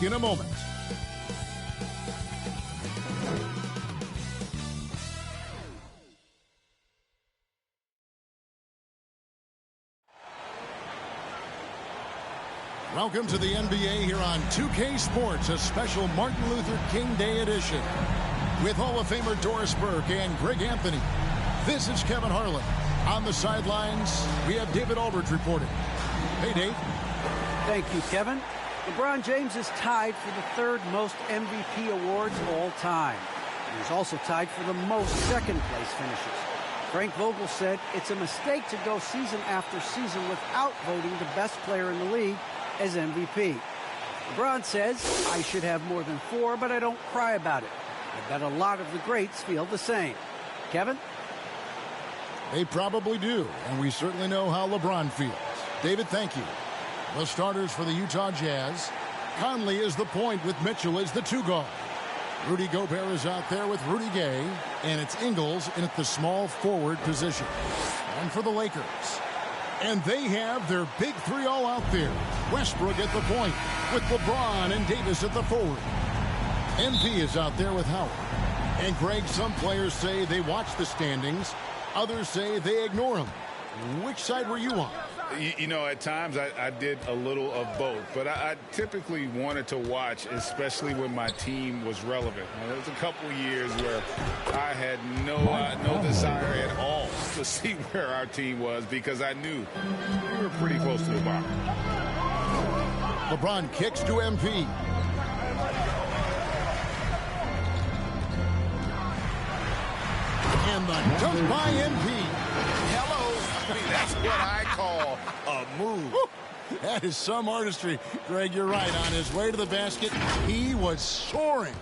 back in a moment. Welcome to the NBA here on 2K Sports, a special Martin Luther King Day edition. With Hall of Famer Doris Burke and Greg Anthony, this is Kevin Harlan. On the sidelines, we have David Aldridge reporting. Hey, Dave. Thank you, Kevin. LeBron James is tied for the third most MVP awards all time. He's also tied for the most second-place finishes. Frank Vogel said it's a mistake to go season after season without voting the best player in the league as MVP. LeBron says, I should have more than 4, but I don't cry about it. I bet a lot of the greats feel the same. Kevin? They probably do, and we certainly know how LeBron feels. David, thank you. The starters for the Utah Jazz. Conley is the point with Mitchell as the 2 guard. Rudy Gobert is out there with Rudy Gay, and it's Ingles in at the small forward position. And for the Lakers. And they have their big 3 all out there. Westbrook at the point with LeBron and Davis at the forward. MP is out there with Howard. And Greg, some players say they watch the standings. Others say they ignore them. Which side were you on? You know, at times I did a little of both, but I typically wanted to watch, especially when my team was relevant. There was a couple of years where I had no desire at all to see where our team was because I knew we were pretty close to the bottom. LeBron kicks to MP. And the dunk by MP. That's what I call a move. That is some artistry. Greg, you're right. On his way to the basket, he was soaring.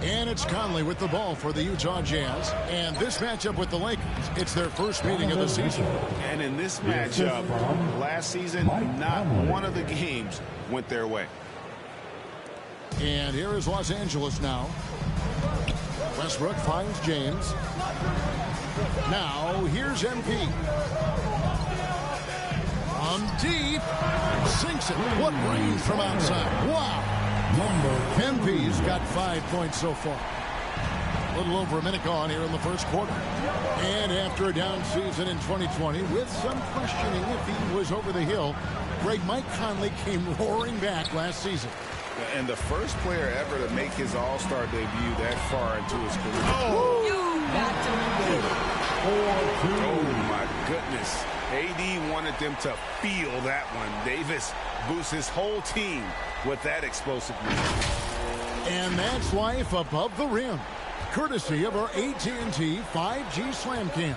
And it's Conley with the ball for the Utah Jazz. And this matchup with the Lakers, it's their first meeting of the season. And in this matchup, last season, not one of the games went their way. And here is Los Angeles now. Westbrook finds James. Now, here's MP. On deep. Sinks it. What range from outside. Wow. MP's got 5 points so far. A little over a minute gone here in the first quarter. And after a down season in 2020, with some questioning if he was over the hill, Mike Conley came roaring back last season. And the first player ever to make his All-Star debut that far into his career. Oh! You got to be kidding. Oh, my goodness. AD wanted them to feel that one. Davis boosts his whole team with that explosiveness. And that's life above the rim, courtesy of our AT&T 5G Slam Cam.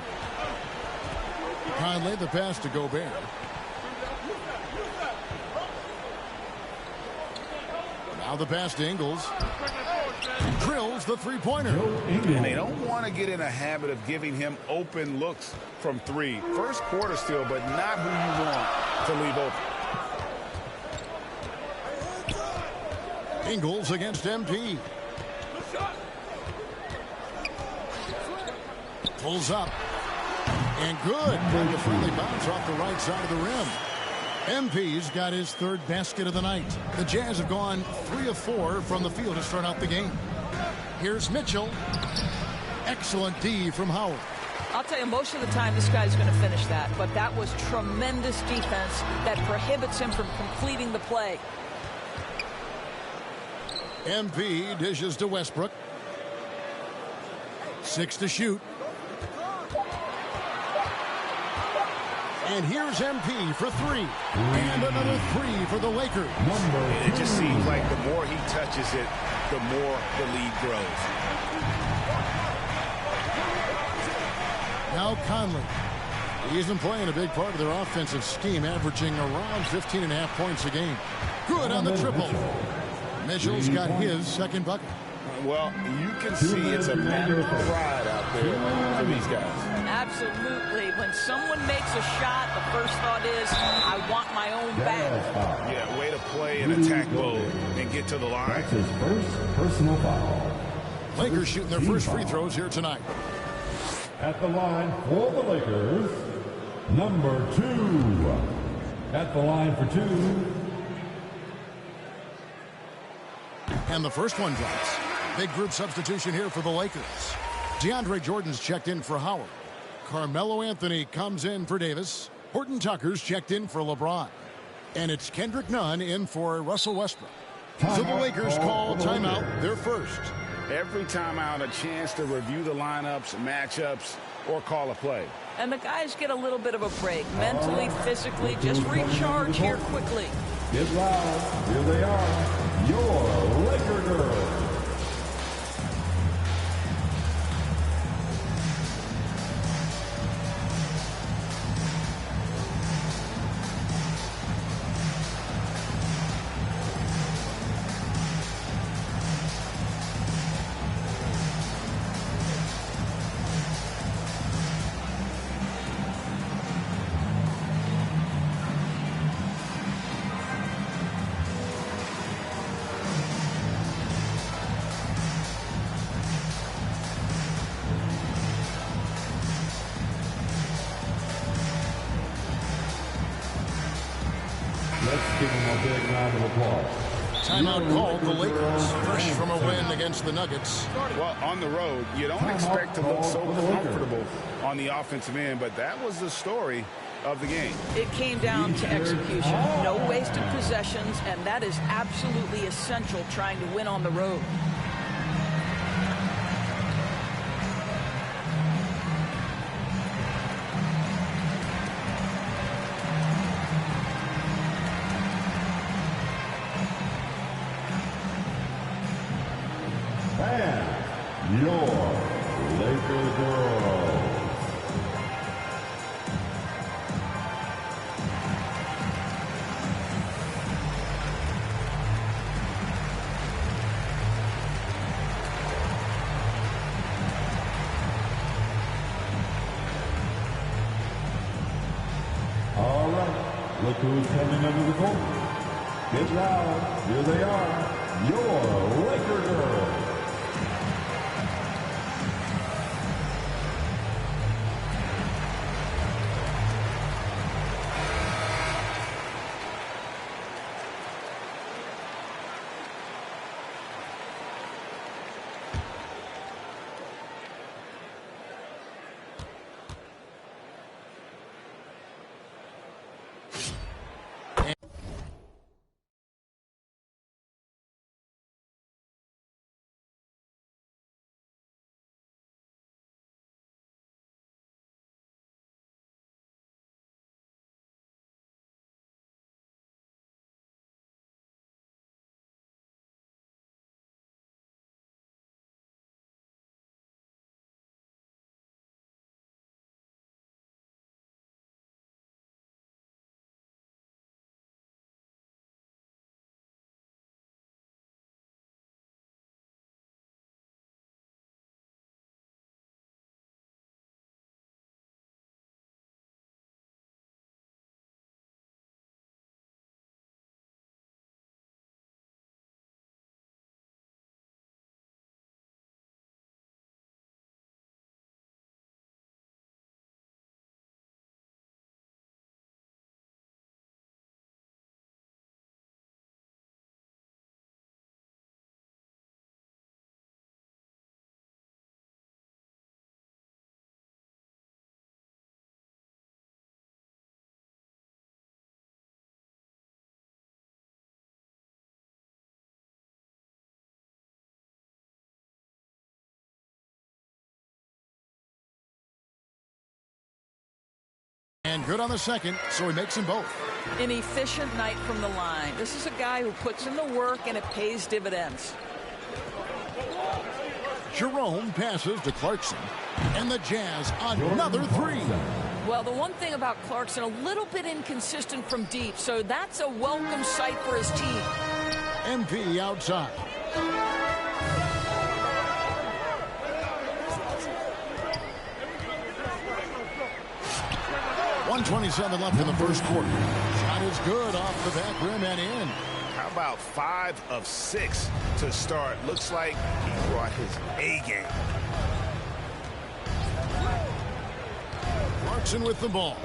Conley, the pass to Gobert. Now the pass to Ingles. Drills the three-pointer. And they don't want to get in a habit of giving him open looks from 3. First quarter still, but not who you want to leave open. Ingles against MP. Pulls up. And good. And the friendly bounce off the right side of the rim. MP's got his 3rd basket of the night. The Jazz have gone 3 of 4 from the field to start out the game. Here's Mitchell. Excellent D from Howard. I'll tell you, most of the time this guy's going to finish that, but that was tremendous defense that prohibits him from completing the play. MP dishes to Westbrook. 6 to shoot. And here's MP for 3. And another 3 for the Lakers. It just seems like the more he touches it, the more the lead grows. Now Conley. He's been playing a big part of their offensive scheme, averaging around 15.5 points a game. Good on the triple. Mitchell's got his 2nd bucket. Well, you can see it's a matter of pride out there for these guys. Absolutely. When someone makes a shot, the first thought is, I want my own back. Yeah, way to play in attack mode and get to the line. That's his first personal foul. Lakers shooting their first free throws here tonight. At the line for the Lakers, number 2. At the line for 2, And the first one drops. Big group substitution here for the Lakers. DeAndre Jordan's checked in for Howard. Carmelo Anthony comes in for Davis. Horton Tucker's checked in for LeBron. And it's Kendrick Nunn in for Russell Westbrook. So the Lakers call timeout, their first. Every timeout, a chance to review the lineups, matchups, or call a play. And the guys get a little bit of a break. Mentally, physically, just recharge here quickly. Get loud. Here they are, your Laker girls. Let's give them a big round of applause. Timeout called the Lakers, fresh from a win against the Nuggets. Well, on the road, you don't expect to look so comfortable on the offensive end, but that was the story of the game. It came down to execution. No wasted possessions, and that is absolutely essential trying to win on the road. And your Laker girls. All right, look who's coming under the court. Get loud, here they are, your Laker girls. And good on the second, so he makes them both. An efficient night from the line. This is a guy who puts in the work, and it pays dividends. Jerome passes to Clarkson, and the Jazz another three. Well, the one thing about Clarkson, a little bit inconsistent from deep, so that's a welcome sight for his team. MP outside. .127 left in the first quarter. Shot is good off the back rim and in. How about 5 of 6 to start? Looks like he brought his A game. Clarkson with the ball.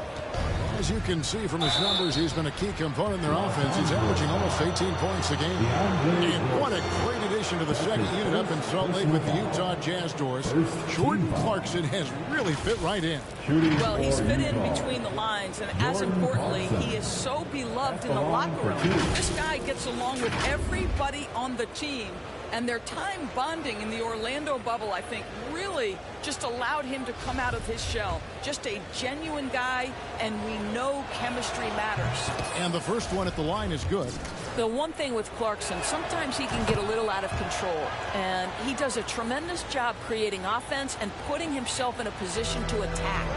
As you can see from his numbers, he's been a key component in their offense. He's averaging almost 18 points a game. And what a great addition to the second unit up in Salt Lake with the Utah Jazz doors. Jordan Clarkson has really fit right in. Well, he's fit in between the lines, and as importantly, he is so beloved in the locker room. This guy gets along with everybody on the team, and their time bonding in the Orlando bubble, I think, really just allowed him to come out of his shell. Just a genuine guy, and we know chemistry matters. And the first one at the line is good. The one thing with Clarkson, sometimes he can get a little out of control, and he does a tremendous job creating offense and putting himself in a position to attack.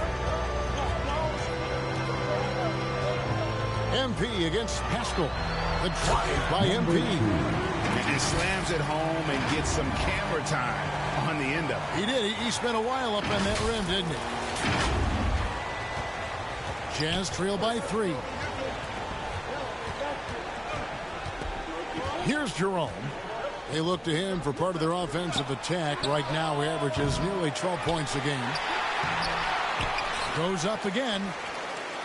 MP against Pascal. The drive by MP. And slams it home and gets some camera time on the end of it. He did. He spent a while up on that rim, didn't he? Jazz trail by 3. Here's Jerome. They look to him for part of their offensive attack. Right now, he averages nearly 12 points a game. Goes up again.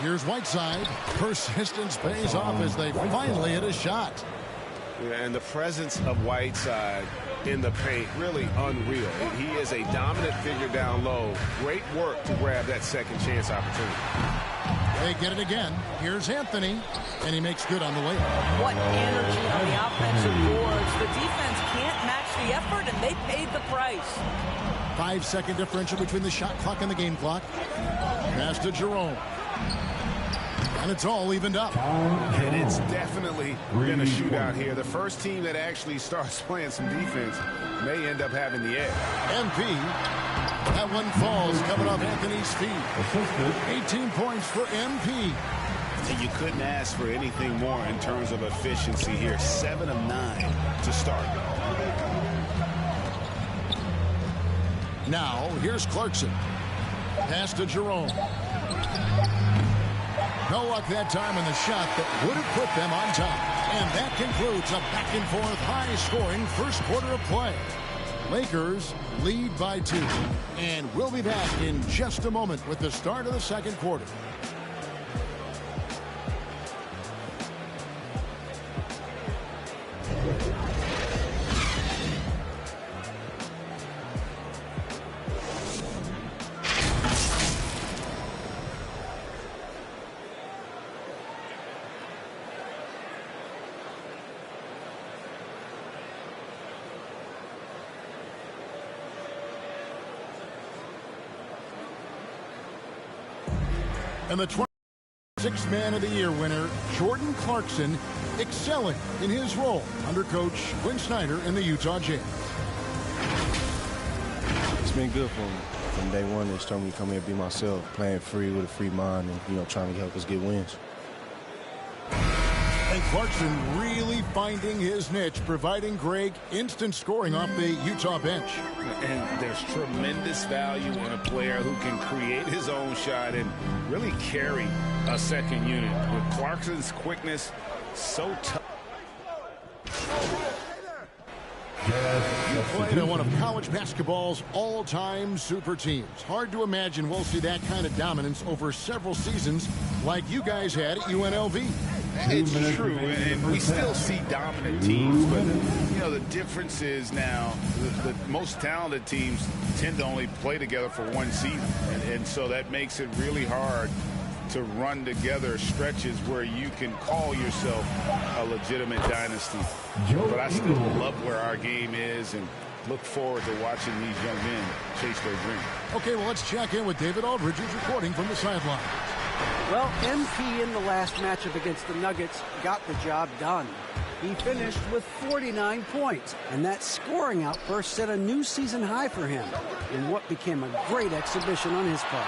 Here's Whiteside. Persistence pays off as they finally hit a shot. Yeah, and the presence of Whiteside in the paint, really unreal. He is a dominant figure down low. Great work to grab that second chance opportunity. They get it again. Here's Anthony, and he makes good on the layup. What energy on the offensive boards. The defense can't match the effort, and they paid the price. 5-second differential between the shot clock and the game clock. Pass to Jerome. And it's all evened up. And it's definitely been a shootout here. The first team that actually starts playing some defense may end up having the edge. MP. That one falls coming off Anthony's feet. 18 points for MP. And you couldn't ask for anything more in terms of efficiency here. 7 of 9 to start. Now, here's Clarkson. Pass to Jerome. No luck that time on the shot that would have put them on top. And that concludes a back-and-forth, high-scoring first quarter of play. Lakers lead by 2. And we'll be back in just a moment with the start of the second quarter. And the 26th Man of the Year winner, Jordan Clarkson, excelling in his role under Coach Quinn Snyder in the Utah Jazz. It's been good for me. From day one, they told me to come here and be myself, playing free with a free mind and, trying to help us get wins. And Clarkson really finding his niche, providing Greg instant scoring off the Utah bench. And there's tremendous value in a player who can create his own shot and really carry a second unit. With Clarkson's quickness, so tough. You played on one of college basketball's all-time super teams. Hard to imagine we'll see that kind of dominance over several seasons like you guys had at UNLV. It's true, and we still see dominant teams, but, the difference is now the most talented teams tend to only play together for one season, and so that makes it really hard to run together stretches where you can call yourself a legitimate dynasty. But I still love where our game is and look forward to watching these young men chase their dream. Okay, well, let's check in with David Aldridge, who's reporting from the sideline. Well, MP in the last matchup against the Nuggets got the job done. He finished with 49 points, and that scoring outburst set a new season high for him in what became a great exhibition on his part.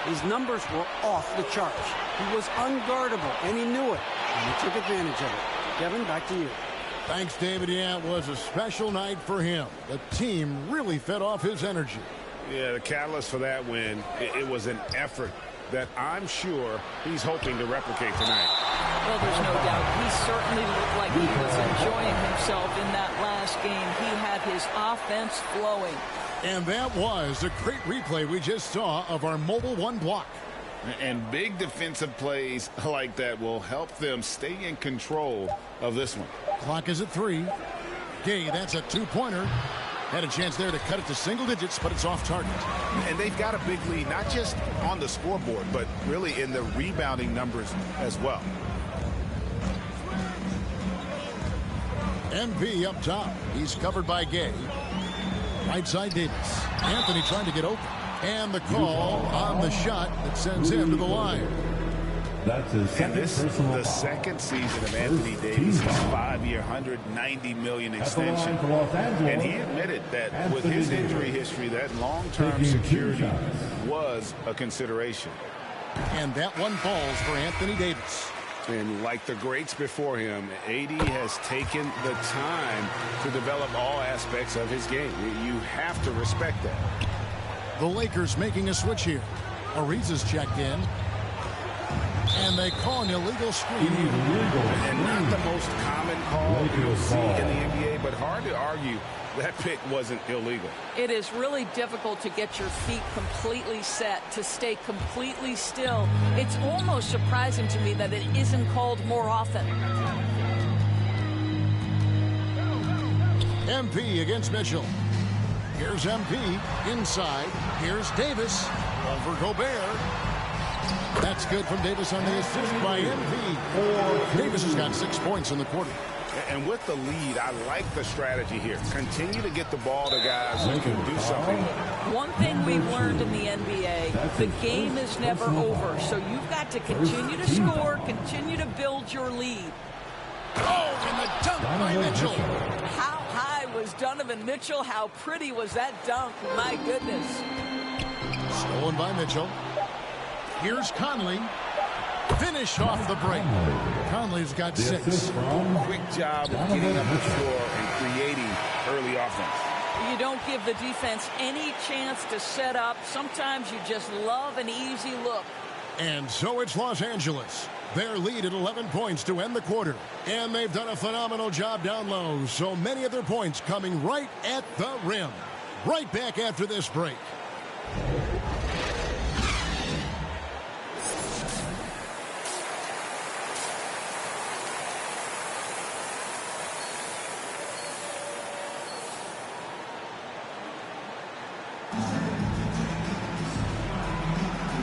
His numbers were off the charts. He was unguardable, and he knew it, and he took advantage of it. Kevin, back to you. Thanks, David. Yeah, it was a special night for him. The team really fed off his energy. Yeah, the catalyst for that win, it was an effort that I'm sure he's hoping to replicate tonight. Well, there's no doubt. He certainly looked like he was enjoying himself in that last game. He had his offense flowing. And that was a great replay we just saw of our Mobile One block. And big defensive plays like that will help them stay in control of this one. Clock is at 3. Gay, that's a two-pointer. Had a chance there to cut it to single digits, but it's off target. And they've got a big lead, not just on the scoreboard, but really in the rebounding numbers as well. MP up top. He's covered by Gay. Right side Davis. Anthony trying to get open. And the call on the shot that sends him to the line. That's his second personal the foul. second season of Anthony Davis' 5-year, $190 million extension. At the line for Los Angeles. And he admitted that with his Anthony injury Davis. history, that long-term Taking 2 security shots. was a consideration. And that one falls for Anthony Davis. And like the greats before him, AD has taken the time to develop all aspects of his game. You have to respect that. The Lakers making a switch here. Ariza's checked in. And they call an illegal screen. And not the most common call you'll see in the NBA, but hard to argue that pick wasn't illegal. It is really difficult to get your feet completely set, to stay completely still. It's almost surprising to me that it isn't called more often. MP against Mitchell. Here's MP inside. Here's Davis over Gobert. That's good from Davis on the assist by MP. Davis has got 6 points in the quarter. And with the lead, I like the strategy here. Continue to get the ball to guys who can do something with it. One thing we've learned in the NBA, the game is never over. So you've got to continue to score, continue to build your lead. Oh, and the dunk by Mitchell. How high was Donovan Mitchell? How pretty was that dunk? My goodness. Stolen by Mitchell. Here's Conley. Finish off the break. Conley's got 6. Quick job of getting up the floor and creating early offense. You don't give the defense any chance to set up. Sometimes you just love an easy look. And so it's Los Angeles. Their lead at 11 points to end the quarter. And they've done a phenomenal job down low. So many of their points coming right at the rim. Right back after this break.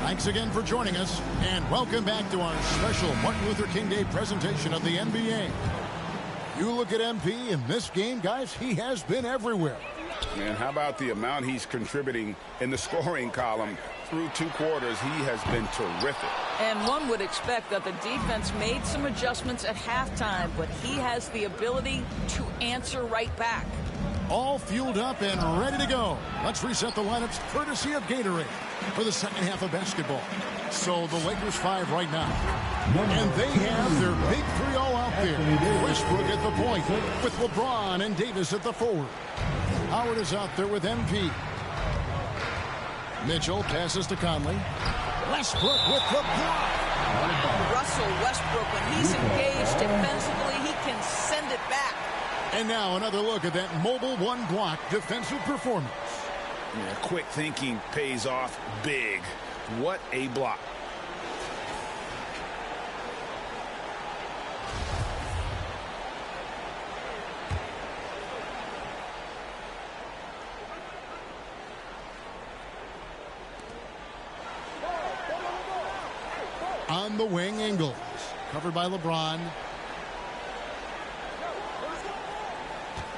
Thanks again for joining us, and welcome back to our special Martin Luther King Day presentation of the NBA. You look at MP in this game, guys, he has been everywhere. Man, how about the amount he's contributing in the scoring column through 2 quarters? He has been terrific. And one would expect that the defense made some adjustments at halftime, but he has the ability to answer right back. All fueled up and ready to go. Let's reset the lineups courtesy of Gatorade for the second half of basketball. So the Lakers 5 right now. And they have their big 3 all out there. Westbrook at the point with LeBron and Davis at the forward. Howard is out there with MP. Mitchell passes to Conley. Westbrook with the block. Russell Westbrook, when he's engaged defensively, he can send it back. And now another look at that mobile 1 block defensive performance. Yeah, quick thinking pays off big. What a block. On the wing, Ingles. Covered by LeBron.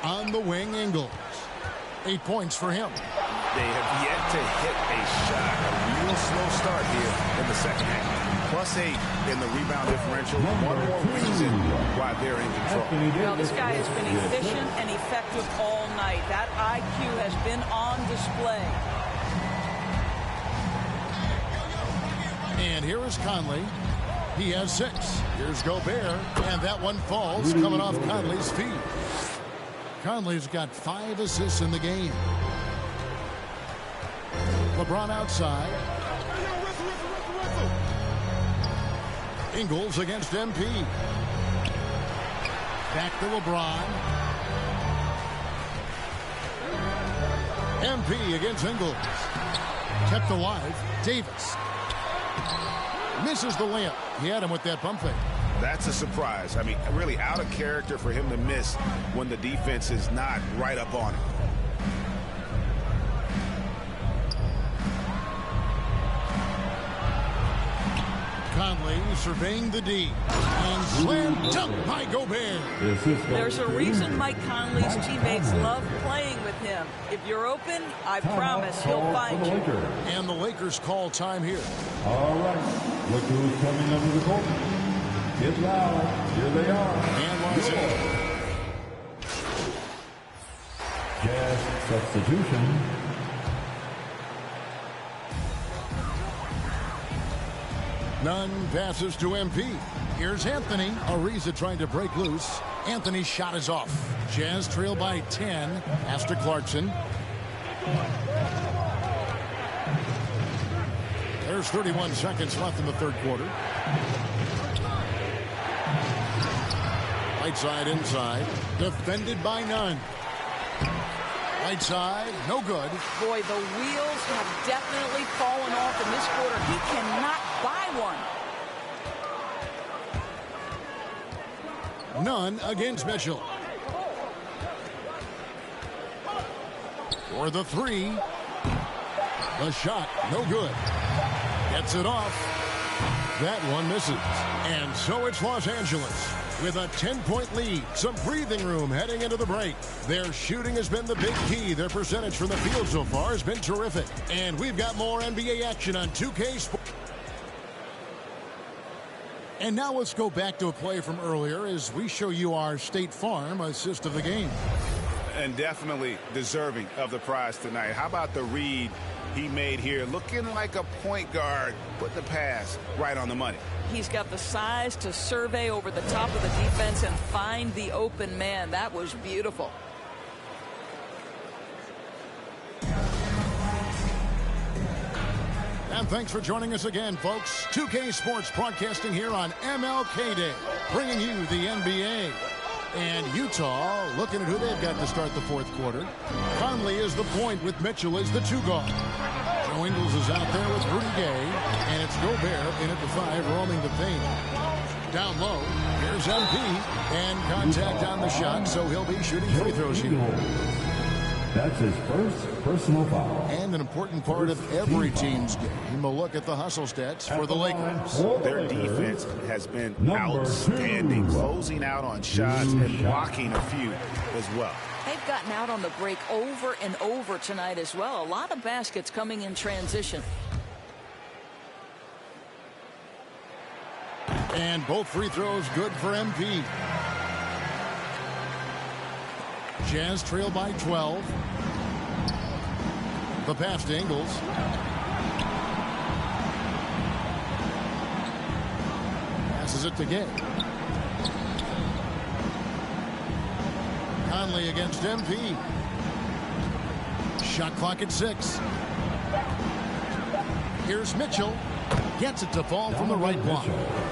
On the wing, Ingles. 8 points for him. They have yet to hit a shot. A real slow start here in the second half. +8 in the rebound differential. One more reason why they're in control. Well, this guy has been efficient and effective all night. That IQ has been on display. And here is Conley. He has 6. Here's Gobert. And that one falls coming off Conley's feet. Conley's got 5 assists in the game. LeBron outside. Ingles against MP. Back to LeBron. MP against Ingles. Kept alive. Davis. Misses the layup. He had him with that pump fake. That's a surprise. I mean, really out of character for him to miss when the defense is not right up on him. Conley surveying the D. And slam dunk by Gobert. There's a reason Mike Conley's teammates love playing with him. If you're open, I promise he'll find you. And the Lakers call time here. All right. Look who's coming under the court. Get loud. Here they are. And Los Angeles. Jazz substitution. Nunn passes to MP. Here's Anthony. Ariza trying to break loose. Anthony's shot is off. Jazz trail by 10. Pass to Clarkson. There's 31 seconds left in the third quarter. Right side inside. Defended by Nunn. Right side, no good. Boy, the wheels have definitely fallen off in this quarter. He cannot buy one. Nunn against Mitchell. For the three. The shot, no good. Gets it off. That one misses. And so it's Los Angeles with a 10-point lead. Some breathing room heading into the break. Their shooting has been the big key. Their percentage from the field so far has been terrific. And we've got more NBA action on 2K Sports. And now let's go back to a play from earlier as we show you our State Farm assist of the game. And definitely deserving of the prize tonight. How about the read he made here? Looking like a point guard. Put the pass right on the money. He's got the size to survey over the top of the defense and find the open man. That was beautiful. And thanks for joining us again, folks. 2K Sports broadcasting here on MLK Day, bringing you the NBA. And Utah looking at who they've got to start the fourth quarter. Conley is the point with Mitchell as the two guard. Joe Ingles is out there with Rudy Gay. And it's Gobert in at the 5, roaming the paint. Down low, here's MP. And contact on the shot, so he'll be shooting free throws here. That's his first personal foul. And an important part of every team's game, a look at the hustle stats for the Lakers. Their defense has been outstanding, closing out on shots and blocking a few as well. They've gotten out on the break over and over tonight as well. A lot of baskets coming in transition. And both free throws good for MP. Jazz trail by 12. The pass to Ingles. Passes it to Gay. Conley against MP. Shot clock at 6. Here's Mitchell. Gets it to fall from the right block.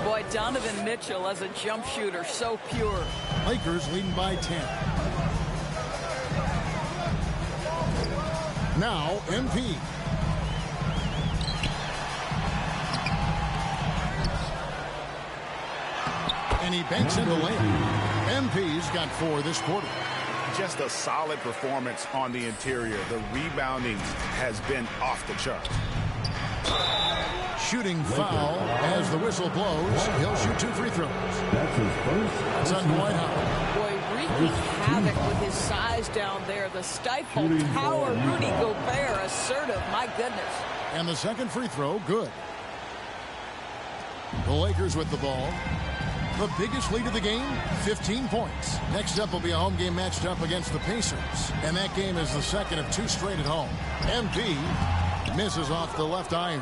Boy, Donovan Mitchell as a jump shooter, so pure. Lakers leading by 10. Now, MP. And he banks in the layup. MP's got 4 this quarter. Just a solid performance on the interior. The rebounding has been off the chart. Shooting foul as the whistle blows. He'll shoot 2 free throws. That's his first. It's on Dwight Howard. Boy, wreaking havoc with his size down there. The stifle tower, Rudy Gobert, assertive, my goodness. And the second free throw, good. The Lakers with the ball. The biggest lead of the game, 15 points. Next up will be a home game matched up against the Pacers. And that game is the second of 2 straight at home. MP misses off the left iron.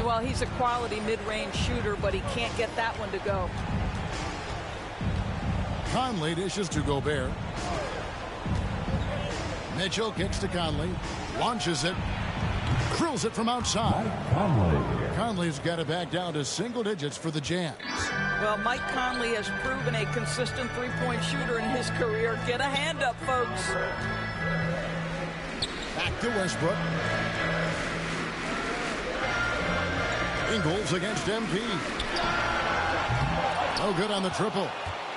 Well, he's a quality mid-range shooter, but he can't get that one to go. Conley dishes to Gobert. Mitchell kicks to Conley. Launches it. Drills it from outside. Conley's got it back down to single digits for the Jazz. Well, Mike Conley has proven a consistent three-point shooter in his career. Get a hand up, folks. Back to Westbrook. Ingles against MP. No good on the triple.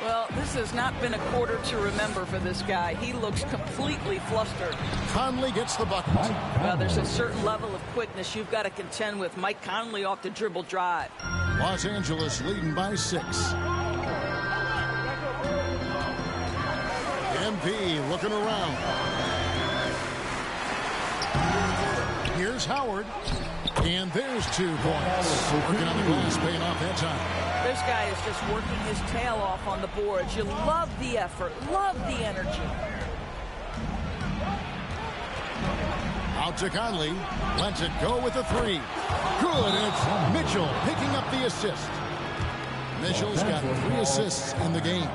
Well, this has not been a quarter to remember for this guy. He looks completely flustered. Conley gets the bucket. Well, there's a certain level of quickness you've got to contend with. Mike Conley off the dribble drive. Los Angeles leading by 6. MP looking around. Here's Howard. And there's 2 points. Working on the glass, paying off that time. This guy is just working his tail off on the boards. You love the effort, love the energy. Out to Conley. Lets it go with a 3. Good, and it's Mitchell picking up the assist. Mitchell's got 3 assists in the game.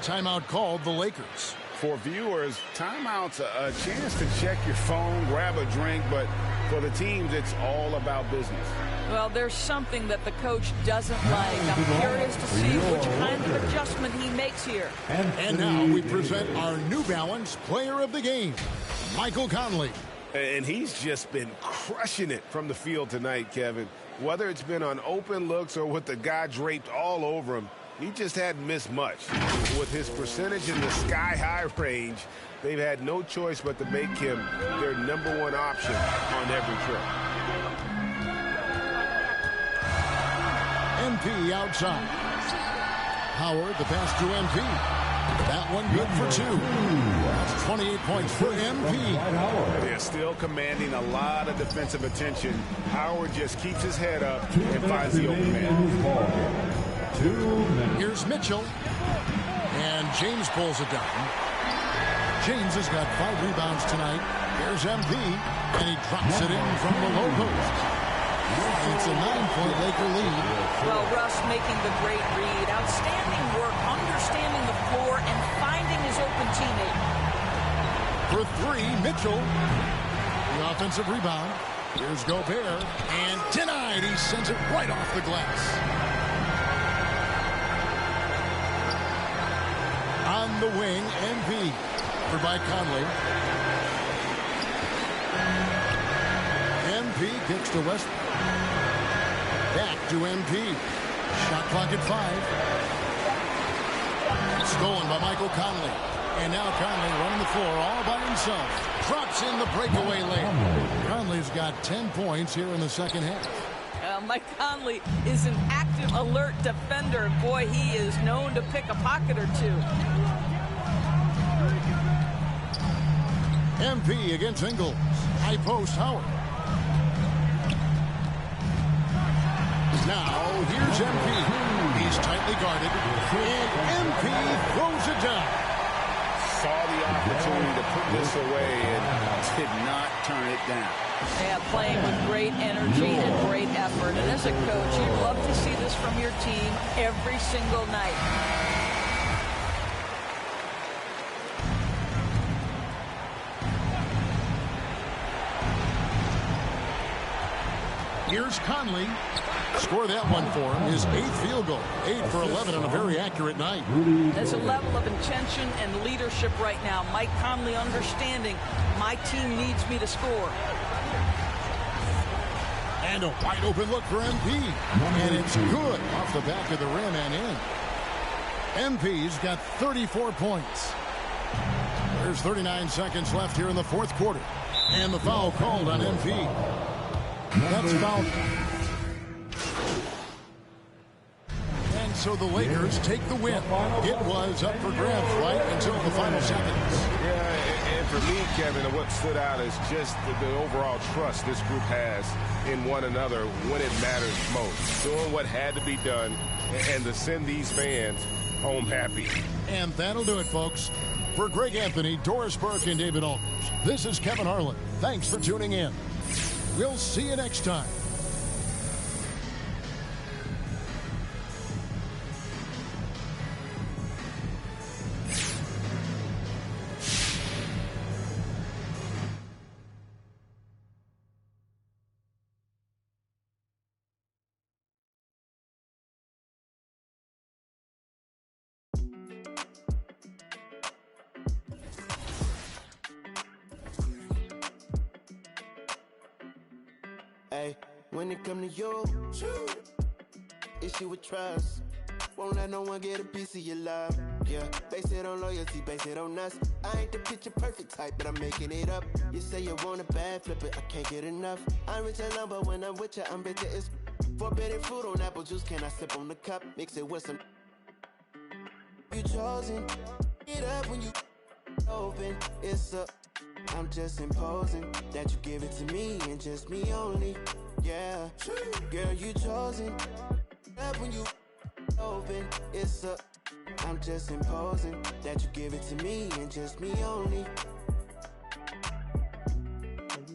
Timeout called the Lakers. For viewers, timeout's a chance to check your phone, grab a drink, but for the teams, it's all about business. Well, there's something that the coach doesn't like. I'm curious to see which kind of adjustment he makes here. And now we present our New Balance Player of the Game, Michael Conley. And he's just been crushing it from the field tonight, Kevin. Whether it's been on open looks or with the guy draped all over him, he just hadn't missed much. With his percentage in the sky-high range, they've had no choice but to make him their #1 option on every trip. MP outside. Howard, the pass to MP. That one good for 2. That's 28 points for MP. They're still commanding a lot of defensive attention. Howard just keeps his head up and finds the open man. Here's Mitchell. And James pulls it down. James has got 5 rebounds tonight. Here's MP. And he drops it in from the low post. And it's a 9-point Laker lead. Well, Russ making the great read. Outstanding work, understanding the floor and finding his open teammate. For 3, Mitchell. The offensive rebound. Here's Gobert. And denied. He sends it right off the glass. On the wing, MP. By Conley. MP kicks to Westbrook. Back to MP. Shot clock at 5. Stolen by Michael Conley. And now Conley running the floor all by himself. Drops in the breakaway layup. Conley's got 10 points here in the second half. Mike Conley is an active, alert defender. Boy, he is known to pick a pocket or 2. MP against Ingles. High post Howard. Now here's MP. He's tightly guarded. And MP throws it down. Saw the opportunity to put this away and did not turn it down. Yeah, playing with great energy and great effort. And as a coach, you'd love to see this from your team every single night. Here's Conley. Score that one for him. His 8th field goal. 8 for 11 on a very accurate night. There's a level of intention and leadership right now. Mike Conley understanding my team needs me to score. And a wide open look for MP. And it's good off the back of the rim and in. MP's got 34 points. There's 39 seconds left here in the 4th quarter. And the foul called on MP. That's foul. And so the Lakers take the win. It was up for grabs right until the final seconds. Yeah, and for me, Kevin, what stood out is just the overall trust this group has in one another when it matters most. Doing what had to be done and to send these fans home happy. And that'll do it, folks. For Greg Anthony, Doris Burke, and David Aldridge, this is Kevin Harlan. Thanks for tuning in. We'll see you next time. Hey. When it come to you, issue with trust. Won't let no one get a piece of your love. Yeah, base it on loyalty, base it on us. I ain't the picture perfect type, but I'm making it up. You say you want a bad, flip it, I can't get enough. I'm rich alone, but when I'm with you, I'm bitter as forbidden fruit on apple juice. Can I sip on the cup? Mix it with some. You chosen, it up when you open. It's up. I'm just imposing that you give it to me and just me only. Yeah, girl, you chosen. Up when you open, it's up. I'm just imposing that you give it to me and just me only.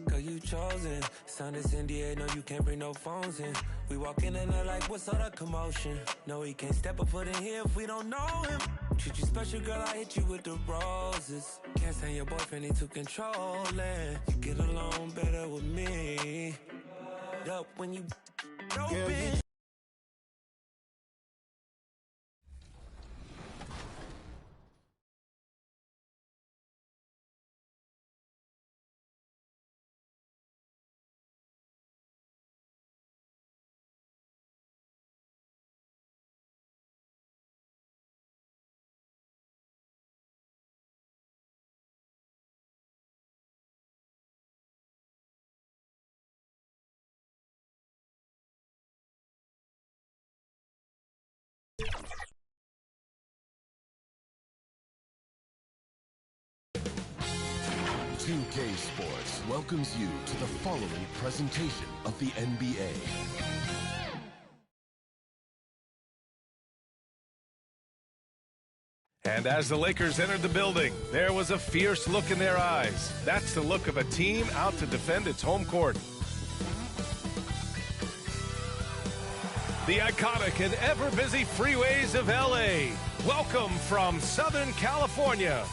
Girl, you chosen. Sign this NDA, no, you can't bring no phones in. We walk in and they're like, what's all the commotion? No, he can't step a foot in here if we don't know him. Treat you special, girl, I hit you with the roses. Can't stand your boyfriend, he too controlling. You get along better with me. Up when you open. K Sports welcomes you to the following presentation of the NBA. And as the Lakers entered the building, there was a fierce look in their eyes. That's the look of a team out to defend its home court. The iconic and ever-busy freeways of LA. Welcome from Southern California.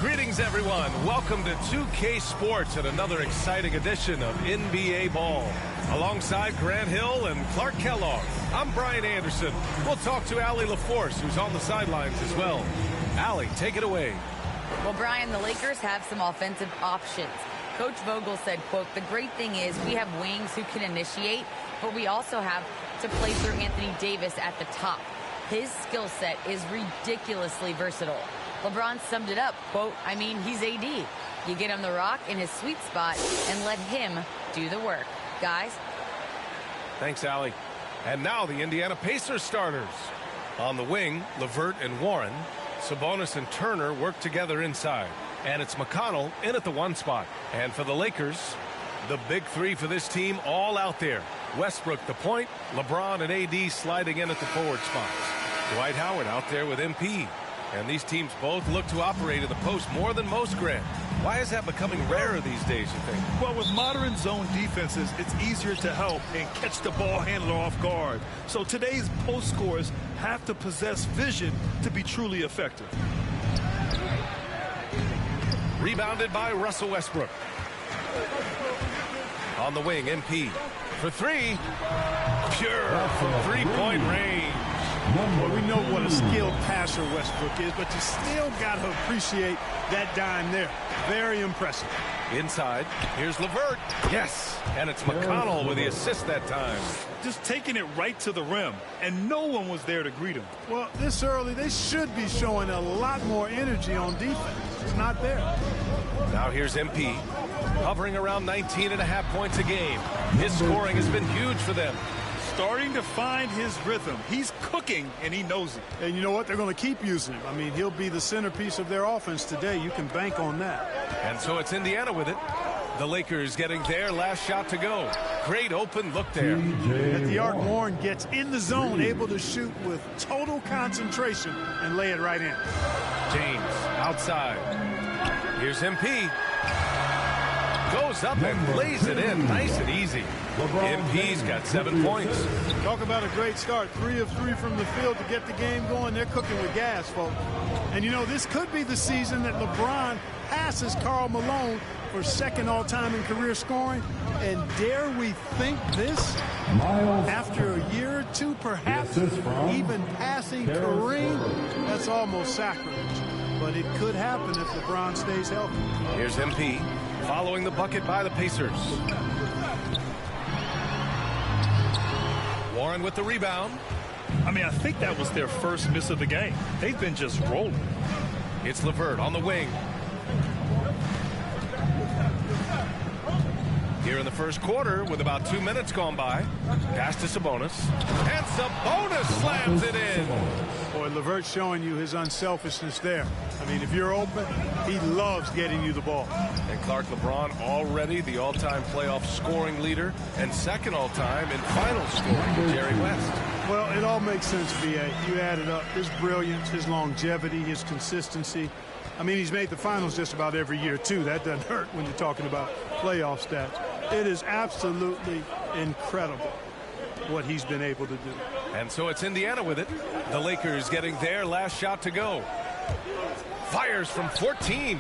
Greetings, everyone. Welcome to 2K Sports and another exciting edition of NBA Ball. Alongside Grant Hill and Clark Kellogg, I'm Brian Anderson. We'll talk to Allie LaForce, who's on the sidelines as well. Allie, take it away. Well, Brian, the Lakers have some offensive options. Coach Vogel said, quote, the great thing is we have wings who can initiate, but we also have to play through Anthony Davis at the top. His skill set is ridiculously versatile. LeBron summed it up, quote, I mean, he's AD. You get him the rock in his sweet spot and let him do the work. Guys? Thanks, Allie. And now the Indiana Pacers starters. On the wing, LeVert and Warren. Sabonis and Turner work together inside. And it's McConnell in at the one spot. And for the Lakers, the big three for this team all out there. Westbrook the point, LeBron and AD sliding in at the forward spots. Dwight Howard out there with MP. And these teams both look to operate in the post more than most, Grant. Why is that becoming rarer these days, you think? Well, with modern zone defenses, it's easier to help and catch the ball handler off guard. So today's post scorers have to possess vision to be truly effective. Rebounded by Russell Westbrook. On the wing, MP. For three. Pure from three-point range. Well, we know what a skilled passer Westbrook is, but you still got to appreciate that dime there. Very impressive. Inside, here's LeVert. Yes, and it's McConnell with the assist that time. Just taking it right to the rim, and no one was there to greet him. Well, this early, they should be showing a lot more energy on defense. It's not there. Now here's MP, hovering around 19.5 points a game. His scoring has been huge for them. Starting to find his rhythm. He's cooking, and he knows it. And you know what? They're going to keep using him. I mean, he'll be the centerpiece of their offense today. You can bank on that. And so it's Indiana with it. The Lakers getting their last shot to go. Great open look there. At the arc, Warren gets in the zone, able to shoot with total concentration and lay it right in. James outside. Here's MP. Goes up and lays it in nice and easy. MP's got 7 points. Talk about a great start. 3 of 3 from the field to get the game going. They're cooking with gas, folks. And, you know, this could be the season that LeBron has passes Karl Malone for second all-time in career scoring. And dare we think this? After a year or two, perhaps even passing Kareem? That's almost sacrilege. But it could happen if LeBron stays healthy. Here's MP following the bucket by the Pacers. Warren with the rebound. I mean, I think that was their first miss of the game. They've been just rolling. It's LeVert on the wing. Here in the first quarter with about 2 minutes gone by. Pass to Sabonis. And Sabonis slams it in. Boy, LeVert's showing you his unselfishness there. I mean, if you're open, he loves getting you the ball. And Clark, LeBron already the all-time playoff scoring leader and second all-time in final scoring to Jerry West. Well, it all makes sense, B.A. You add it up. His brilliance, his longevity, his consistency. I mean, he's made the finals just about every year, too. That doesn't hurt when you're talking about playoff stats. It is absolutely incredible what he's been able to do. And so it's Indiana with it. The Lakers getting their last shot to go. Fires from 14.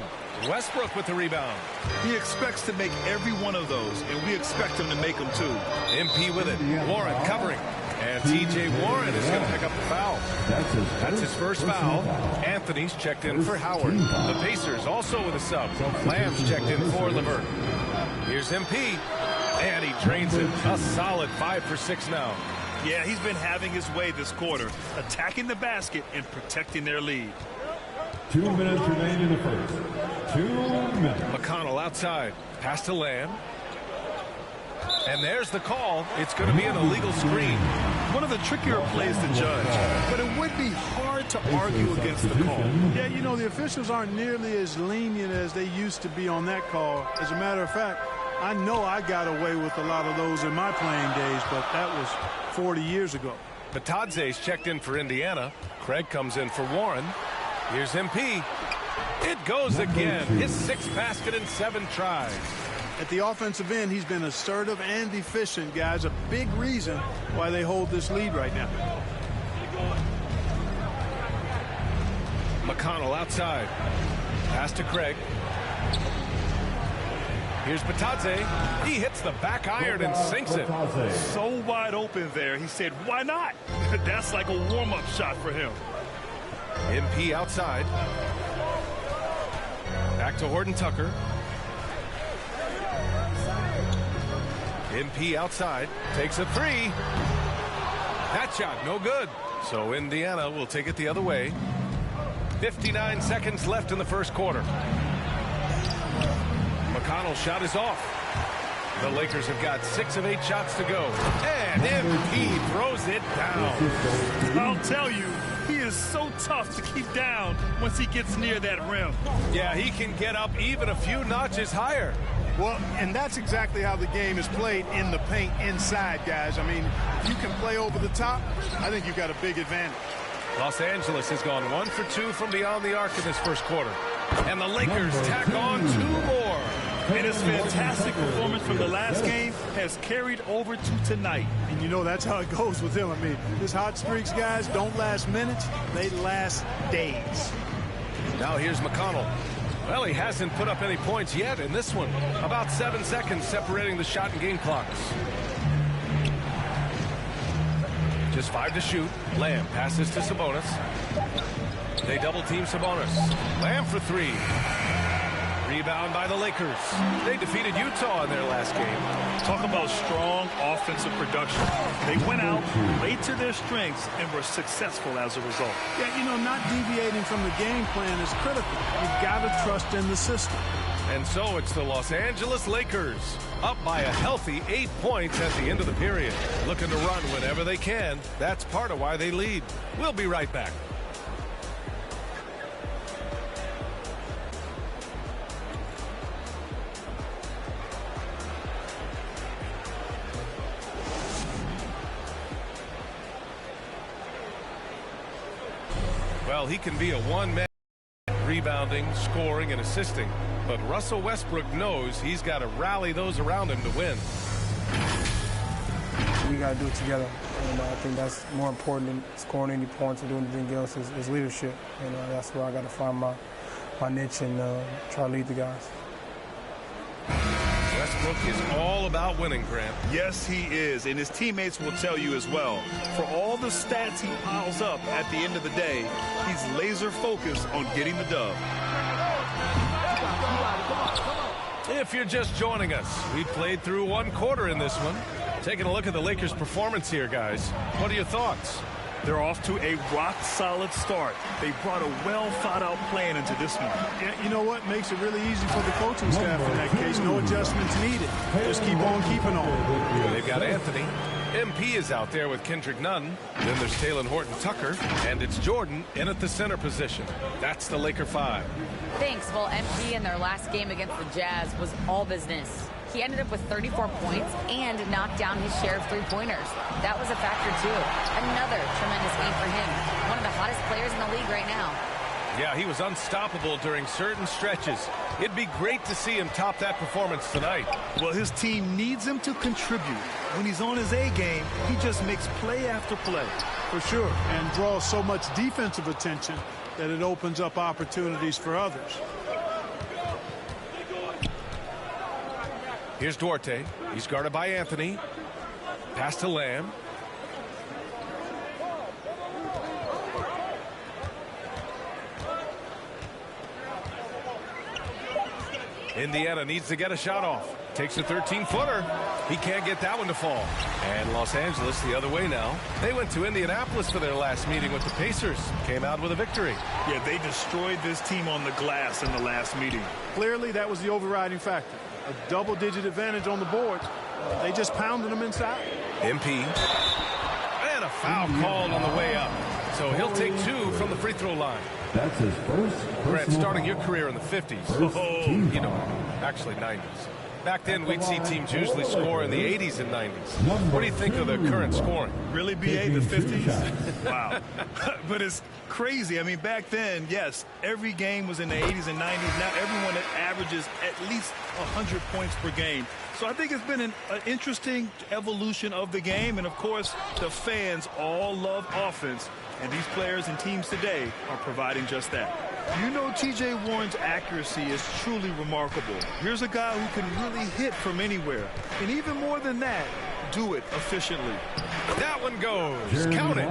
Westbrook with the rebound. He expects to make every one of those, and we expect him to make them too. MP with it. Warren covering. And T.J. Warren is going to pick up the foul. That's his first foul. Anthony's checked in for Howard. The Pacers also with a sub. Lamb's checked in for LeVert. Here's MP. And he drains it. A solid 5 for 6 now. Yeah, he's been having his way this quarter, attacking the basket and protecting their lead. 2 minutes remain in the first. 2 minutes. McConnell outside. Pass to Lamb. And there's the call. It's going to be an illegal screen. One of the trickier plays to judge, but it would be hard to argue against the call. Yeah, you know, the officials aren't nearly as lenient as they used to be on that call. As a matter of fact, I know I got away with a lot of those in my playing days, but that was 40 years ago. Batadze's checked in for Indiana. Craig comes in for Warren. Here's MP. It goes again. His 6th basket in 7 tries. At the offensive end, he's been assertive and efficient, guys. A big reason why they hold this lead right now. McConnell outside. Pass to Craig. Here's Batadze. He hits the back iron and sinks it. So wide open there. He said, why not? That's like a warm-up shot for him. MP outside. Back to Horton Tucker. MP outside. Takes a 3. That shot no good. So Indiana will take it the other way. 59 seconds left in the first quarter. McConnell's shot is off. The Lakers have got 6 of 8 shots to go. And MP throws it down. I'll tell you, he is so tough to keep down once he gets near that rim. Yeah, he can get up even a few notches higher. Well, and that's exactly how the game is played in the paint inside, guys. I mean, if you can play over the top, I think you've got a big advantage. Los Angeles has gone 1 for 2 from beyond the arc in this first quarter. And the Lakers tack on 2 more. And his fantastic performance from the last game has carried over to tonight. And you know that's how it goes with him. I mean, his hot streaks, guys, don't last minutes. They last days. Now here's McConnell. Well, he hasn't put up any points yet in this one. About 7 seconds separating the shot and game clocks. Just 5 to shoot. Lamb passes to Sabonis. They double team Sabonis. Lamb for 3. Rebound by the Lakers. They defeated Utah in their last game. Talk about strong offensive production. They went out, played to their strengths, and were successful as a result. Yeah, you know, not deviating from the game plan is critical. You've got to trust in the system. And so it's the Los Angeles Lakers, up by a healthy 8 points at the end of the period. Looking to run whenever they can. That's part of why they lead. We'll be right back. Well, he can be a one-man rebounding, scoring, and assisting. But Russell Westbrook knows he's got to rally those around him to win. We got to do it together. And I think that's more important than scoring any points or doing anything else is leadership. And that's where I got to find my niche and try to lead the guys. Westbrook is all about winning, Grant. Yes, he is, and his teammates will tell you as well. For all the stats he piles up at the end of the day, he's laser focused on getting the dub. If you're just joining us, we played through one quarter in this one. Taking a look at the Lakers' performance here, guys. What are your thoughts? They're off to a rock-solid start. They brought a well-thought-out plan into this one. Yeah, you know what makes it really easy for the coaching staff in that case? No adjustments needed. Just keep on keeping on. They've got Anthony. MP is out there with Kendrick Nunn. Then there's Talen Horton-Tucker. And it's Jordan in at the center position. That's the Laker 5. Thanks. Well, MP in their last game against the Jazz was all business. He ended up with 34 points and knocked down his share of three-pointers. That was a factor, too. Another tremendous game for him. One of the hottest players in the league right now. Yeah, he was unstoppable during certain stretches. It'd be great to see him top that performance tonight. Well, his team needs him to contribute. When he's on his A game, he just makes play after play. For sure, and draws so much defensive attention that it opens up opportunities for others. Here's Duarte. He's guarded by Anthony. Pass to Lamb. Indiana needs to get a shot off. Takes a 13-footer. He can't get that one to fall. And Los Angeles the other way now. They went to Indianapolis for their last meeting with the Pacers. Came out with a victory. Yeah, they destroyed this team on the glass in the last meeting. Clearly, that was the overriding factor. A double-digit advantage on the board. They just pounded them inside. MP. And a foul called on the way up. So he'll take 2 from the free throw line. That's his first. Brett, starting your career in the 50s. Oh, you know, actually 90s. Back then, we'd see teams usually score in the 80s and 90s. What do you think of the current scoring? Really, BA, the 50s? Wow. But it's crazy. I mean, back then, yes, every game was in the 80s and 90s. Now everyone averages at least 100 points per game. So I think it's been an interesting evolution of the game. And, of course, the fans all love offense. And these players and teams today are providing just that. You know, T.J. Warren's accuracy is truly remarkable. Here's a guy who can really hit from anywhere. And even more than that, do it efficiently. That one goes. Count it.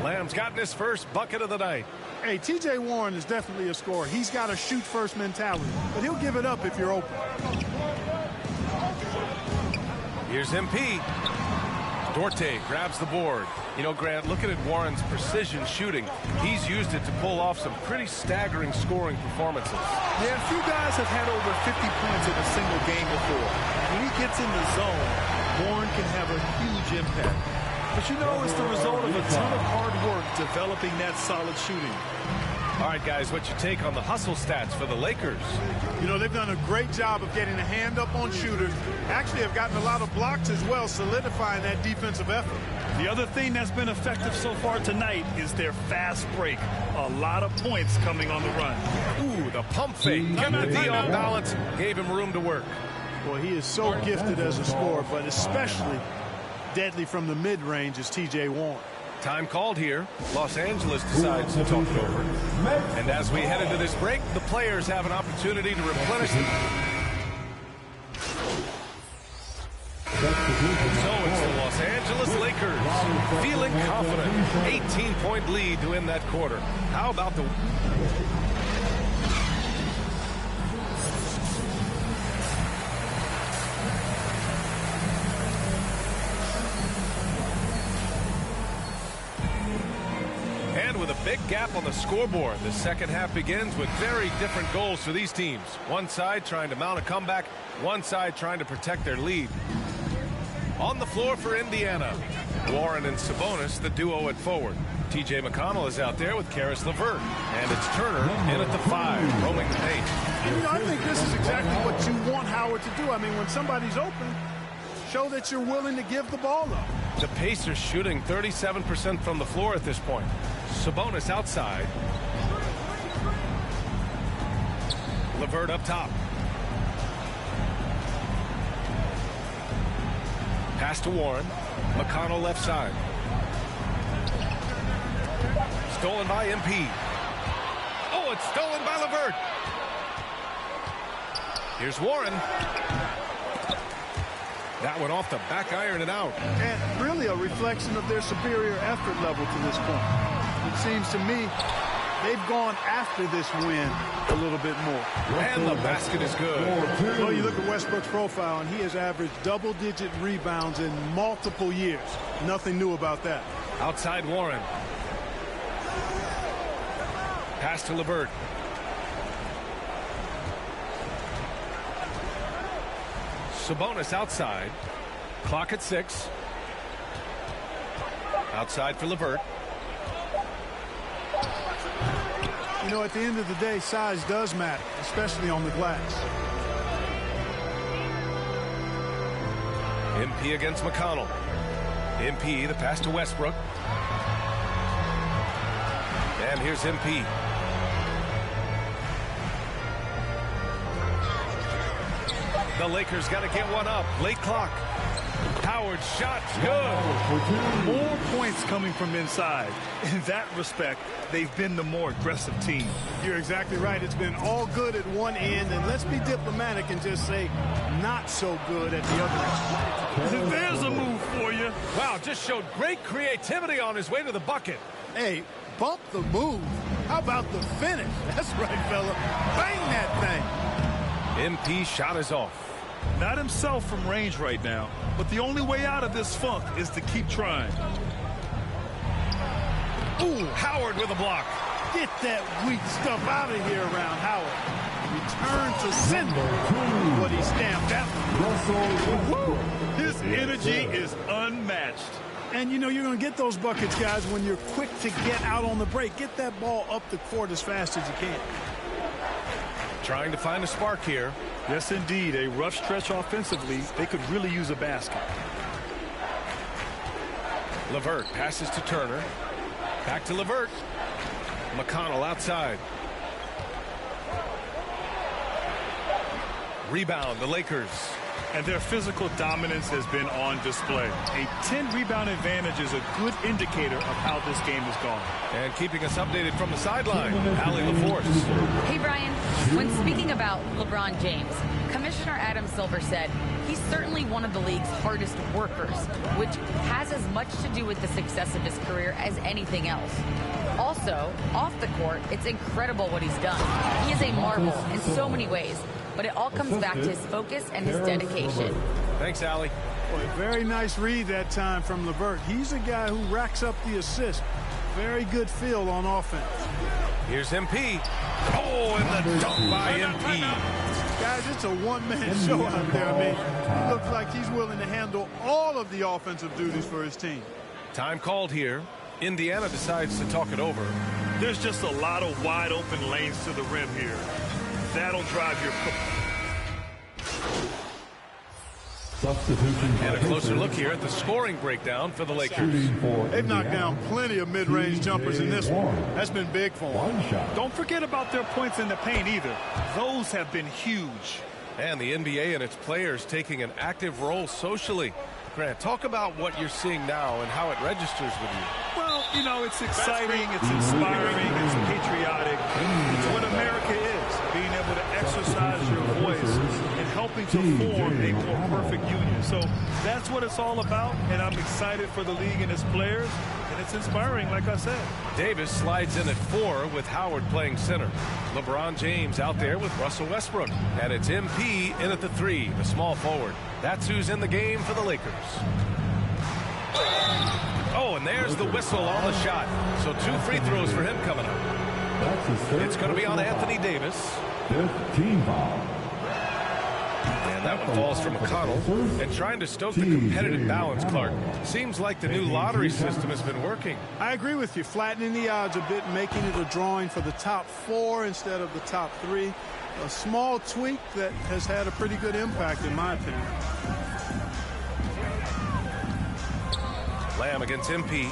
Lamb's gotten his first bucket of the night. Hey, T.J. Warren is definitely a scorer. He's got a shoot-first mentality, but he'll give it up if you're open. Here's MP. Duarte grabs the board. You know, Grant, looking at Warren's precision shooting, he's used it to pull off some pretty staggering scoring performances. Yeah, a few guys have had over 50 points in a single game before. When he gets in the zone, Warren can have a huge impact. But you know, it's the result of a ton of hard work developing that solid shooting. All right, guys, what's your take on the hustle stats for the Lakers? You know, they've done a great job of getting a hand up on shooters. Actually have gotten a lot of blocks as well, solidifying that defensive effort. The other thing that's been effective so far tonight is their fast break. A lot of points coming on the run. Ooh, the pump fake. Kept the D on balance, gave him room to work. Well, he is so gifted as a scorer, but especially deadly from the mid-range is T.J. Warren. Time called here. Los Angeles decides to talk it over. And as we head into this break, the players have an opportunity to replenish the... So it's the Los Angeles Lakers feeling confident. 18-point lead to win that quarter. How about the... With a big gap on the scoreboard, the second half begins with very different goals for these teams. One side trying to mount a comeback, one side trying to protect their lead. On the floor for Indiana, Warren and Sabonis, the duo at forward. T.J. McConnell is out there with Karis LeVert. And it's Turner in at the 5, roaming the paint. You know, I think this is exactly what you want Howard to do. I mean, when somebody's open, show that you're willing to give the ball up. The Pacers shooting 37% from the floor at this point. Sabonis outside. LeVert up top. Pass to Warren. McConnell left side. Stolen by MP. Oh, it's stolen by LeVert. Here's Warren. That one off the back iron and out. And really a reflection of their superior effort level to this point. It seems to me they've gone after this win a little bit more. And the basket is good. Well, you look at Westbrook's profile, and he has averaged double-digit rebounds in multiple years. Nothing new about that. Outside Warren. Pass to LeVert. Sabonis outside. Clock at 6. Outside for LeVert. You know, at the end of the day, size does matter, especially on the glass. MP against McConnell. MP, the pass to Westbrook. And here's MP. The Lakers got to get one up. Late clock. Howard's shot's good. More points coming from inside. In that respect, they've been the more aggressive team. You're exactly right. It's been all good at one end, and let's be diplomatic and just say not so good at the other end. There's a move for you. Wow, just showed great creativity on his way to the bucket. Hey, bump the move. How about the finish? That's right, fella. Bang that thing. MP shot is off. Not himself from range right now, but the only way out of this funk is to keep trying. Ooh, Howard with a block. Get that weak stuff out of here around Howard. Return to sender. What he stamped out. His energy is unmatched. And, you know, you're going to get those buckets, guys, when you're quick to get out on the break. Get that ball up the court as fast as you can. Trying to find a spark here. Yes, indeed. A rough stretch offensively. They could really use a basket. LeVert passes to Turner. Back to LeVert. McConnell outside. Rebound, the Lakers. And their physical dominance has been on display. A 10-rebound advantage is a good indicator of how this game has gone. And keeping us updated from the sideline, Allie LaForce. Hey, Brian. When speaking about LeBron James, Commissioner Adam Silver said he's certainly one of the league's hardest workers, which has as much to do with the success of his career as anything else. Also, off the court, it's incredible what he's done. He is a marvel in so many ways, but it all comes back to his focus and his dedication. Thanks, Allie. Boy, very nice read that time from LeVert. He's a guy who racks up the assist. Very good feel on offense. Here's MP. Oh, and the dunk by MP. Guys, it's a one-man show out there. I mean, he looks like he's willing to handle all of the offensive duties for his team. Time called here. Indiana decides to talk it over. There's just a lot of wide open lanes to the rim here. That'll drive your... And a closer look here at the scoring breakdown for the Lakers. They've knocked down plenty of mid-range jumpers in this one. That's been big for them. Don't forget about their points in the paint either. Those have been huge. And the NBA and its players taking an active role socially. Grant, talk about what you're seeing now and how it registers with you. Well, you know, it's exciting, it's inspiring, it's patriotic. It's what America is, being able to exercise your voice and helping to form a more perfect union. So that's what it's all about, and I'm excited for the league and its players, and it's inspiring, like I said. Davis slides in at 4 with Howard playing center. LeBron James out there with Russell Westbrook. And it's MP in at the 3, the small forward. That's who's in the game for the Lakers. Oh, and there's the whistle on the shot. So 2 free throws for him coming up. It's going to be on Anthony Davis. Team foul. And that one falls from McConnell. And trying to stoke the competitive balance, Clark. Seems like the new lottery system has been working. I agree with you. Flattening the odds a bit, making it a drawing for the top 4 instead of the top 3. A small tweak that has had a pretty good impact, in my opinion. Lamb against MP.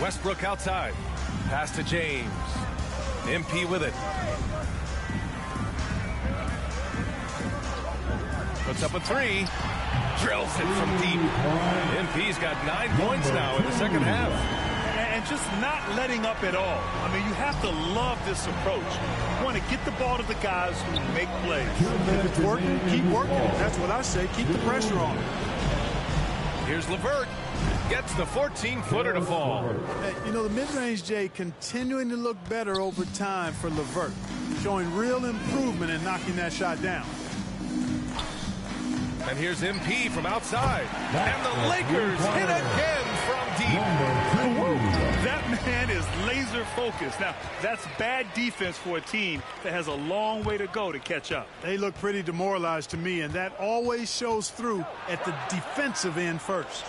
Westbrook outside. Pass to James. MP with it. Puts up a 3. Drills it from deep. MP's got 9 points now in the second half. And just not letting up at all. I mean, you have to love this approach. You want to get the ball to the guys who make plays. If it's working, keep working. That's what I say. Keep the pressure on. Here's Levert. Gets the 14-footer to fall. Hey, you know, the mid-range J continuing to look better over time for Levert, showing real improvement in knocking that shot down. And here's MP from outside. And the Lakers hit again from deep. That man is laser focused. Now, that's bad defense for a team that has a long way to go to catch up. They look pretty demoralized to me, and that always shows through at the defensive end first.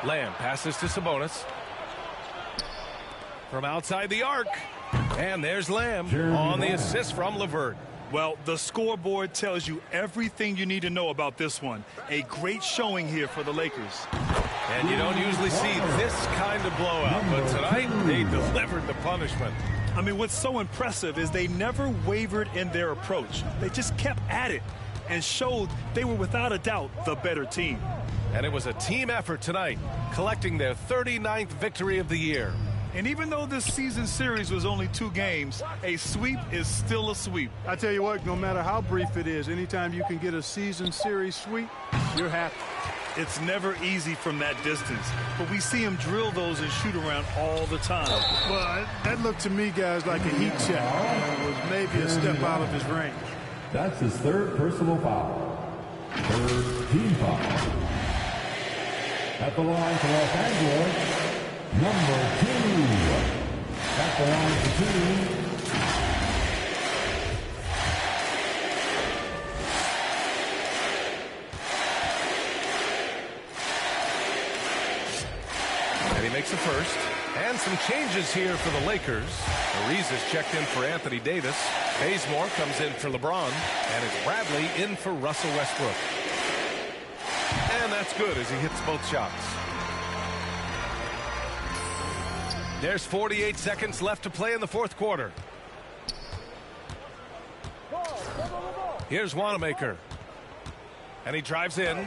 Lamb passes to Sabonis. From outside the arc. And there's Lamb on the assist from Levert. Well, the scoreboard tells you everything you need to know about this one. A great showing here for the Lakers. And you don't usually see this kind of blowout, but tonight they delivered the punishment. I mean, what's so impressive is they never wavered in their approach. They just kept at it and showed they were without a doubt the better team. And it was a team effort tonight, collecting their 39th victory of the year. And even though this season series was only 2 games, a sweep is still a sweep. I tell you what, no matter how brief it is, anytime you can get a season series sweep, you're happy. It's never easy from that distance, but we see him drill those and shoot around all the time. Well, that looked to me, guys, like a heat check. It was maybe a step out of his range. That's his 3rd personal foul. 3rd team foul. At the line for Los Angeles, number 2. At the line for 2. And he makes the first. And some changes here for the Lakers. Ariza's checked in for Anthony Davis. Bazemore comes in for LeBron. And it's Bradley in for Russell Westbrook. And that's good as he hits both shots. There's 48 seconds left to play in the 4th quarter. Here's Wanamaker. And he drives in.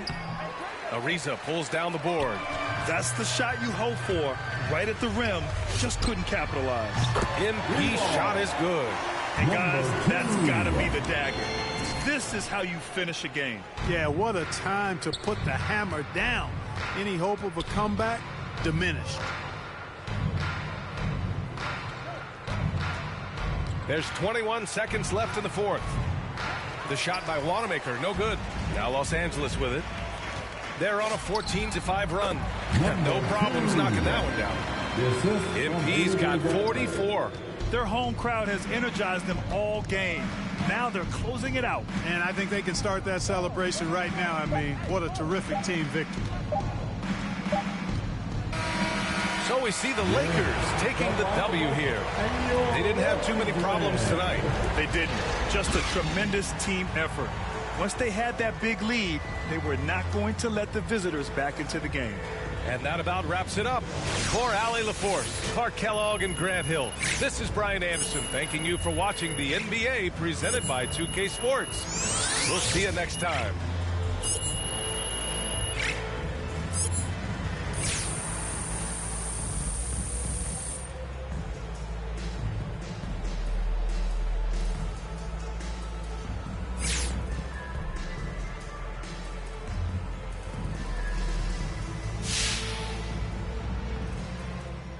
Ariza pulls down the board. That's the shot you hope for. Right at the rim. Just couldn't capitalize. MP shot is good. And guys, that's got to be the dagger. This is how you finish a game. Yeah, what a time to put the hammer down. Any hope of a comeback? Diminished. There's 21 seconds left in the 4th. The shot by Wanamaker, no good. Now Los Angeles with it. They're on a 14-5 run. No problems knocking that one down. MP's got 44. Their home crowd has energized them all game. Now they're closing it out. And I think they can start that celebration right now. I mean, what a terrific team victory. So we see the Lakers taking the W here. They didn't have too many problems tonight. They didn't. Just a tremendous team effort. Once they had that big lead, they were not going to let the visitors back into the game. And that about wraps it up. For Allie LaForce, Clark Kellogg, and Grant Hill, this is Brian Anderson thanking you for watching the NBA presented by 2K Sports. We'll see you next time.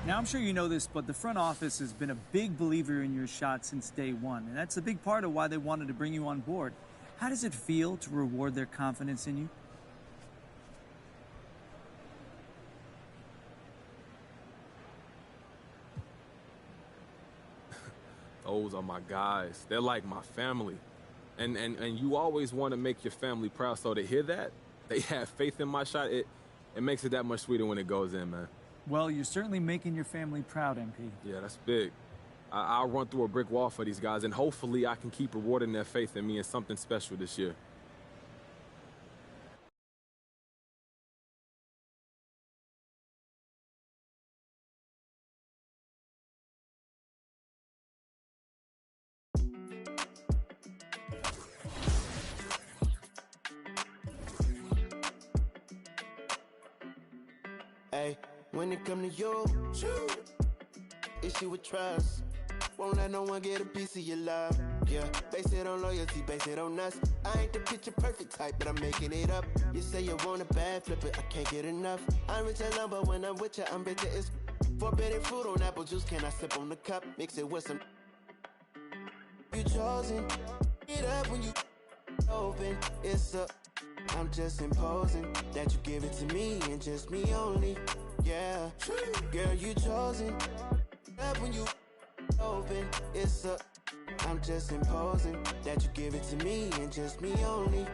Now, I'm sure you know this, but the front office has been a big believer in your shot since day one, and that's a big part of why they wanted to bring you on board. How does it feel to reward their confidence in you? Those are my guys. They're like my family. And you always want to make your family proud, so to hear that, they have faith in my shot, it makes it that much sweeter when it goes in, man. Well, you're certainly making your family proud, MP. Yeah, that's big. I'll run through a brick wall for these guys, and hopefully I can keep rewarding their faith in me in something special this year. Hey, When it come to you, issue with trust. Won't let no one get a piece of your love. Yeah, base it on loyalty, base it on us. I ain't the picture perfect type, but I'm making it up. You say you want a bad, flip it, I can't get enough. I'm rich alone, but when I'm with you, I'm bitter as forbidden fruit on apple juice. Can I sip on the cup? Mix it with some. You chosen. It up when you open. It's up. I'm just imposing that you give it to me and just me only. Yeah, girl, you chosen. Up when you open, it's up. I'm just imposing that you give it to me and just me only.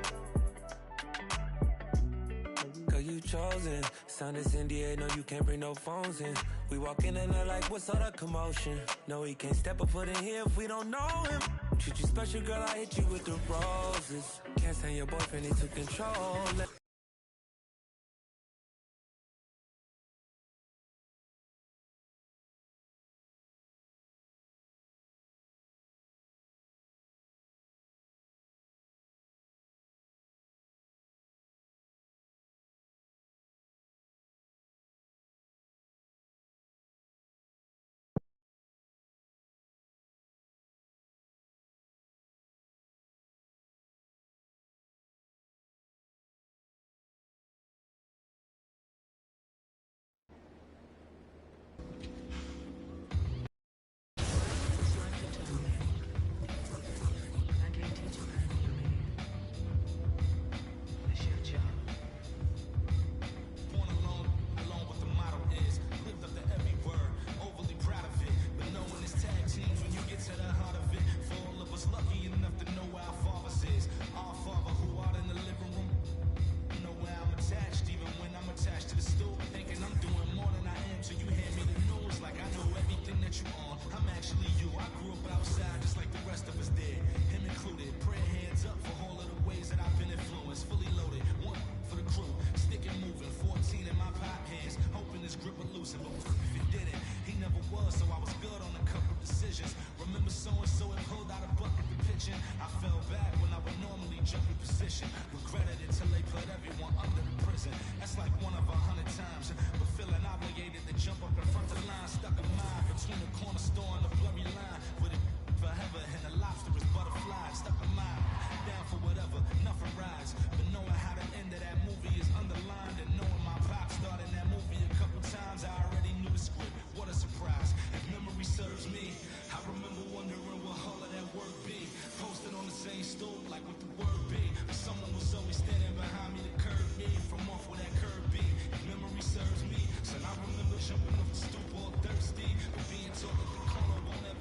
Girl, you chosen. Sign this NDA, no, you can't bring no phones in. We walk in and they're like, what's all that commotion? No, he can't step a foot in here if we don't know him. Treat you special, girl, I hit you with the roses. Can't stand your boyfriend, he took control. Jumping off the stoop all thirsty, but being taught that the corner won't ever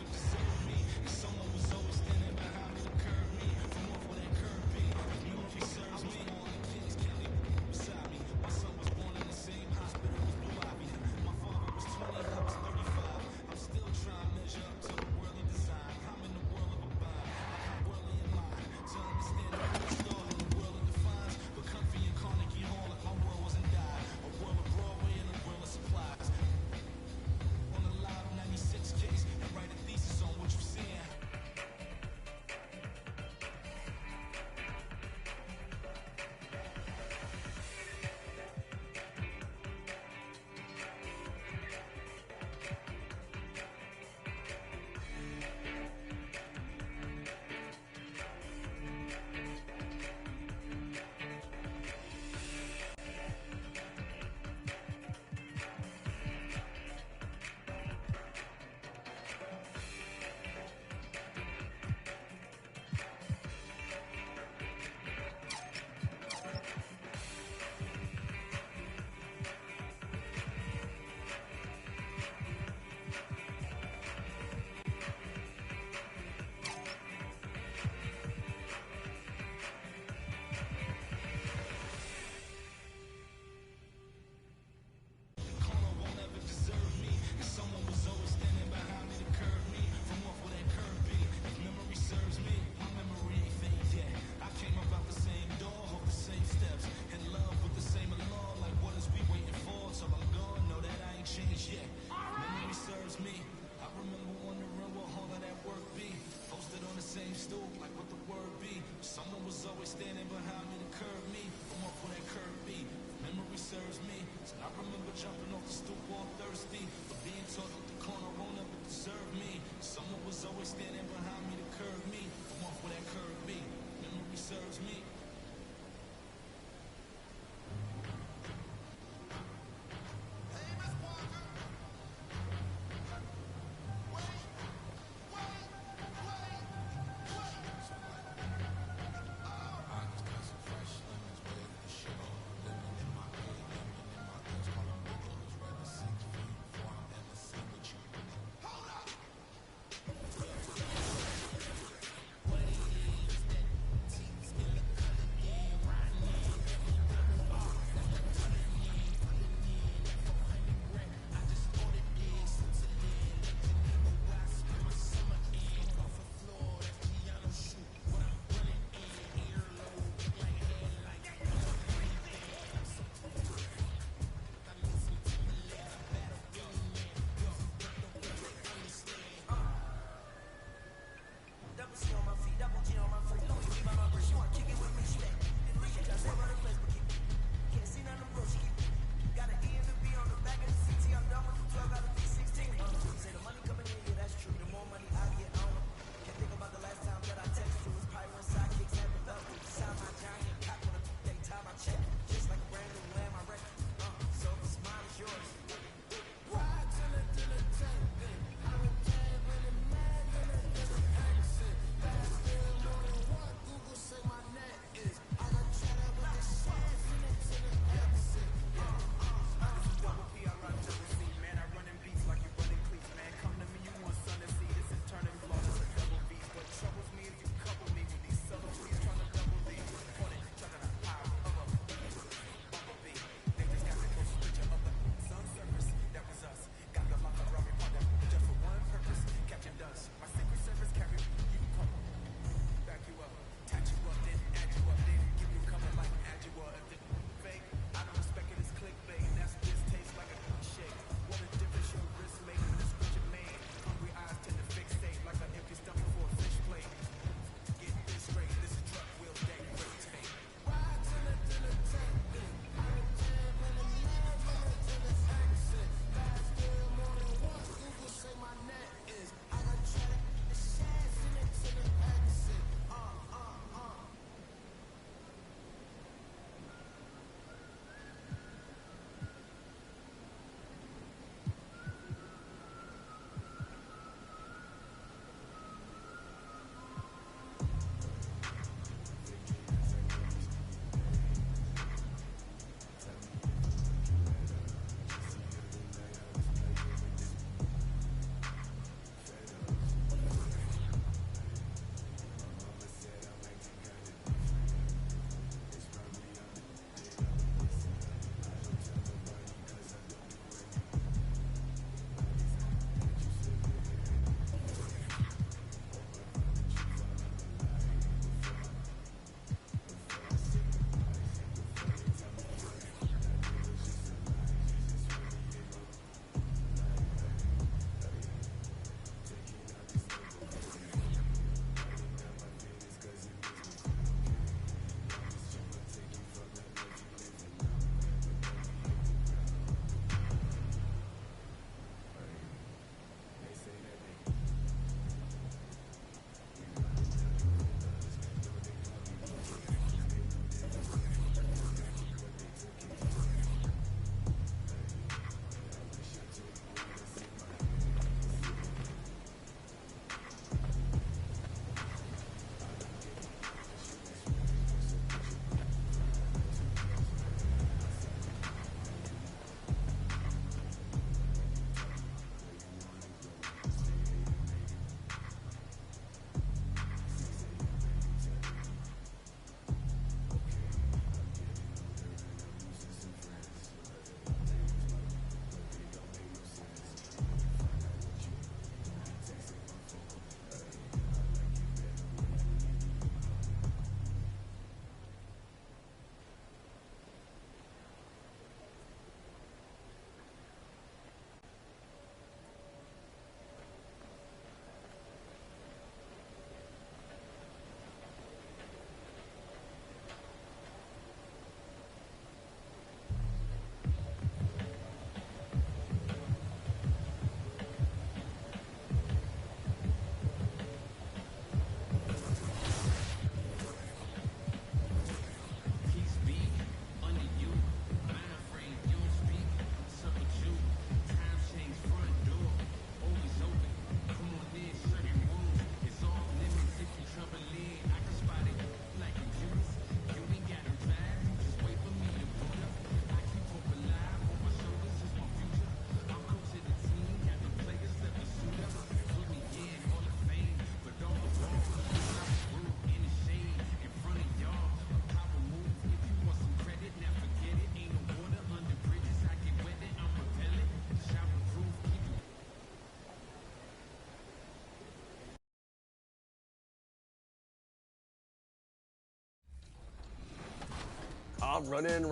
I'm running.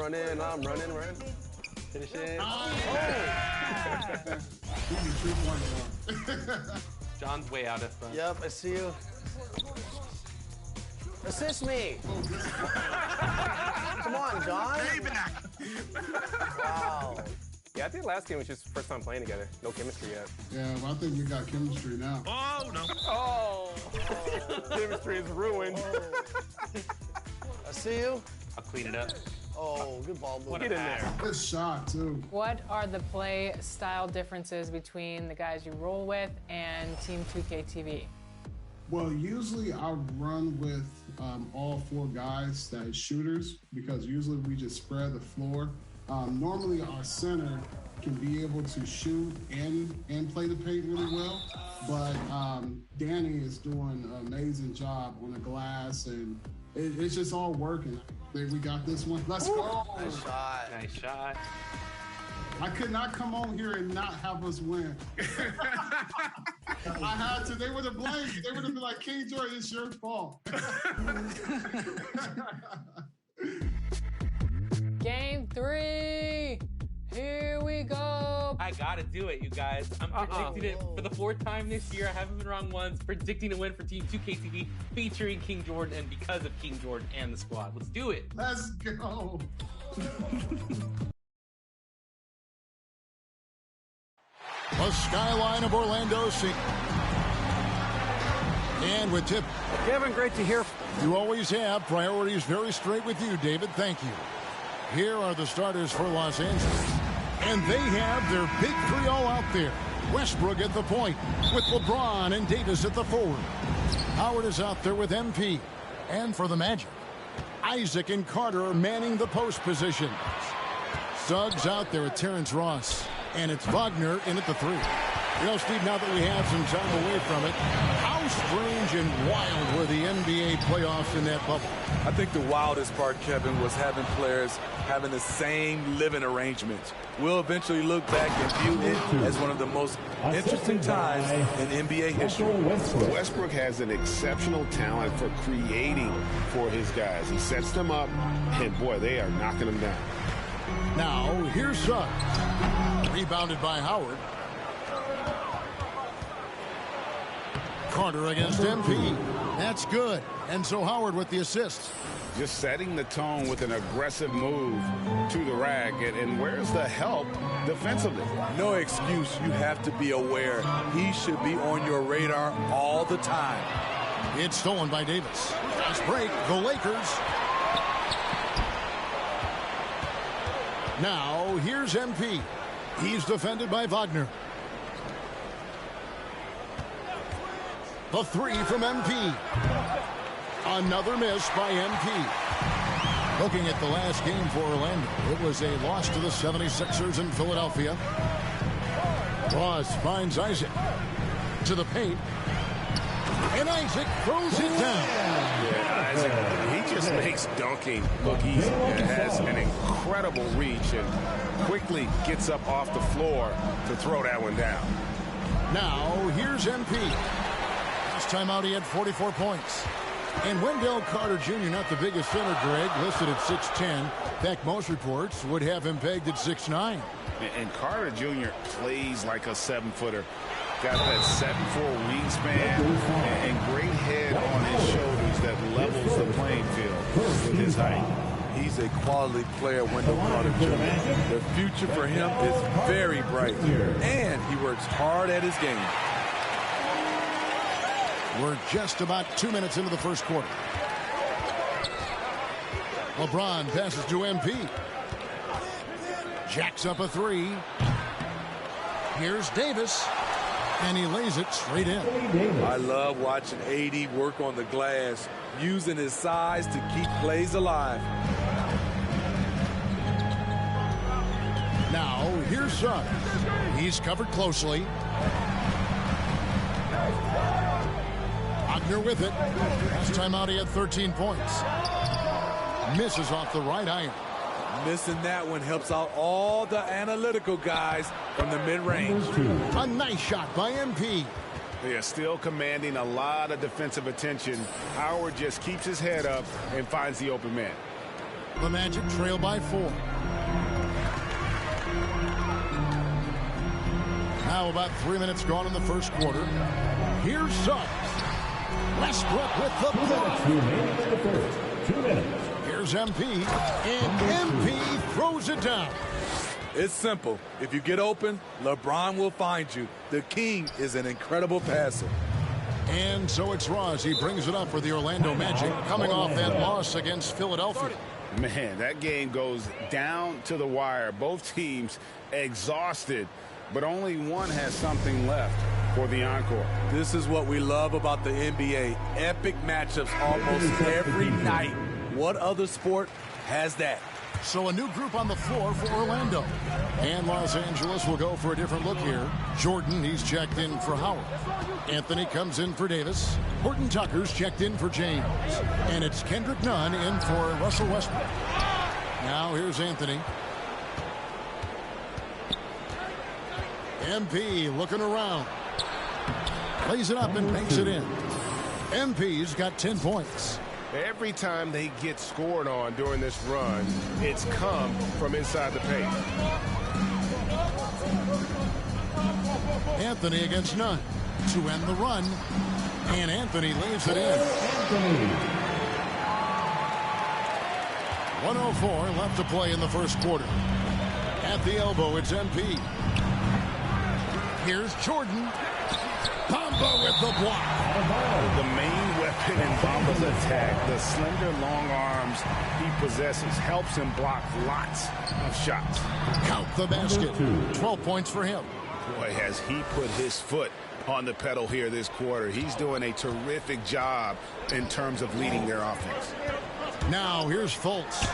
Finish it. John's way out of front. Yep, I see you. Assist me. Come on, John. Wow. Yeah, I think last game was just first time playing together. No chemistry yet. Yeah, well, I think we got chemistry now. Oh, no. Oh. Chemistry is ruined. I see you. I'll clean it up. Oh, good ball, Blue. Get in there. Good shot, too. What are the play style differences between the guys you roll with and Team 2K TV? Well, usually I run with all 4 guys that are shooters because usually we just spread the floor. Normally our center can be able to shoot and play the paint really well, but Danny is doing an amazing job on the glass, and it's just all working. I think we got this one. Let's go. Nice shot. Nice shot. I could not come on here and not have us win. I had to. They would have blamed me. They would have been like, King Jordan, it's your fault. Game 3. Here we go. I gotta do it, you guys. I'm predicting it for the 4th time this year. I haven't been wrong once. Predicting a win for Team 2KTV featuring King Jordan and because of King Jordan and the squad. Let's do it. Let's go. The skyline of Orlando. And with Tip. Kevin, great to hear. You always have. Priorities very straight with you, David. Thank you. Here are the starters for Los Angeles. And they have their big 3 all out there. Westbrook at the point with LeBron and Davis at the forward. Howard is out there with MP. And for the Magic, Isaac and Carter are manning the post position. Suggs out there with Terrence Ross. And it's Wagner in at the 3. You know, Steve, now that we have some time away from it, how strange and wild were the NBA playoffs in that bubble? I think the wildest part, Kevin, was having players having the same living arrangements. We'll eventually look back and view it as one of the most interesting times in NBA history. Westbrook has an exceptional talent for creating for his guys. He sets them up, and boy, they are knocking them down. Now, here's Suggs. Rebounded by Howard. Carter against MP. That's good. And so Howard with the assist. Just setting the tone with an aggressive move to the rack. And where's the help defensively? No excuse. You have to be aware. He should be on your radar all the time. It's stolen by Davis. Fast break. The Lakers. Now, here's MP. He's defended by Wagner. The 3 from MP. Another miss by MP. Looking at the last game for Orlando, it was a loss to the 76ers in Philadelphia. Ross finds Isaac to the paint. And Isaac throws it down. Yeah, Isaac, he just makes dunking look easy. It has an incredible reach and quickly gets up off the floor to throw that one down. Now, here's MP. Last time out, he had 44 points. And Wendell Carter Jr., not the biggest center, Greg, listed at 6'10". In fact, most reports would have him pegged at 6'9". And Carter Jr. plays like a 7-footer. Got that 7'4" wingspan and great head on his shoulders that levels the playing field with his height. He's a quality player, Wendell Carter Jr. The future for him is very bright, and he works hard at his game. We're just about 2 minutes into the first quarter. LeBron passes to MP. Jacks up a 3. Here's Davis. And he lays it straight in. I love watching AD work on the glass, using his size to keep plays alive. Now, here's Suggs. He's covered closely. Wagner with it. Last time out, he had 13 points. Misses off the right iron. Missing that one helps out all the analytical guys from the mid-range. A nice shot by MP. They are still commanding a lot of defensive attention. Howard just keeps his head up and finds the open man. The Magic trail by 4. Now about 3 minutes gone in the first quarter. Here's Suggs. Westbrook with the block. 2 minutes in the first. 2 minutes. Here's MP. And MP throws it down. It's simple. If you get open, LeBron will find you. The king is an incredible passer. And so it's Ross. He brings it up for the Orlando Magic, coming off that loss against Philadelphia. Man, that game goes down to the wire. Both teams exhausted, but only one has something left for the encore. This is what we love about the NBA. Epic matchups almost every night. What other sport has that? So a new group on the floor for Orlando. And Los Angeles will go for a different look here. Jordan, he's checked in for Howard. Anthony comes in for Davis. Horton Tucker's checked in for James. And it's Kendrick Nunn in for Russell Westbrook. Now here's Anthony. MP looking around. Plays it up and banks it in. MP's got 10 points. Every time they get scored on during this run, it's come from inside the paint. Anthony against Nunn to end the run. And Anthony lays it in. 1:04 left to play in the first quarter. At the elbow, it's MP. Here's Jordan. Bamba with the block. The main weapon in Bamba's attack, the slender long arms he possesses, helps him block lots of shots. Count the basket. 12 points for him. Boy, has he put his foot on the pedal here this quarter. He's doing a terrific job in terms of leading their offense. Now here's Fultz.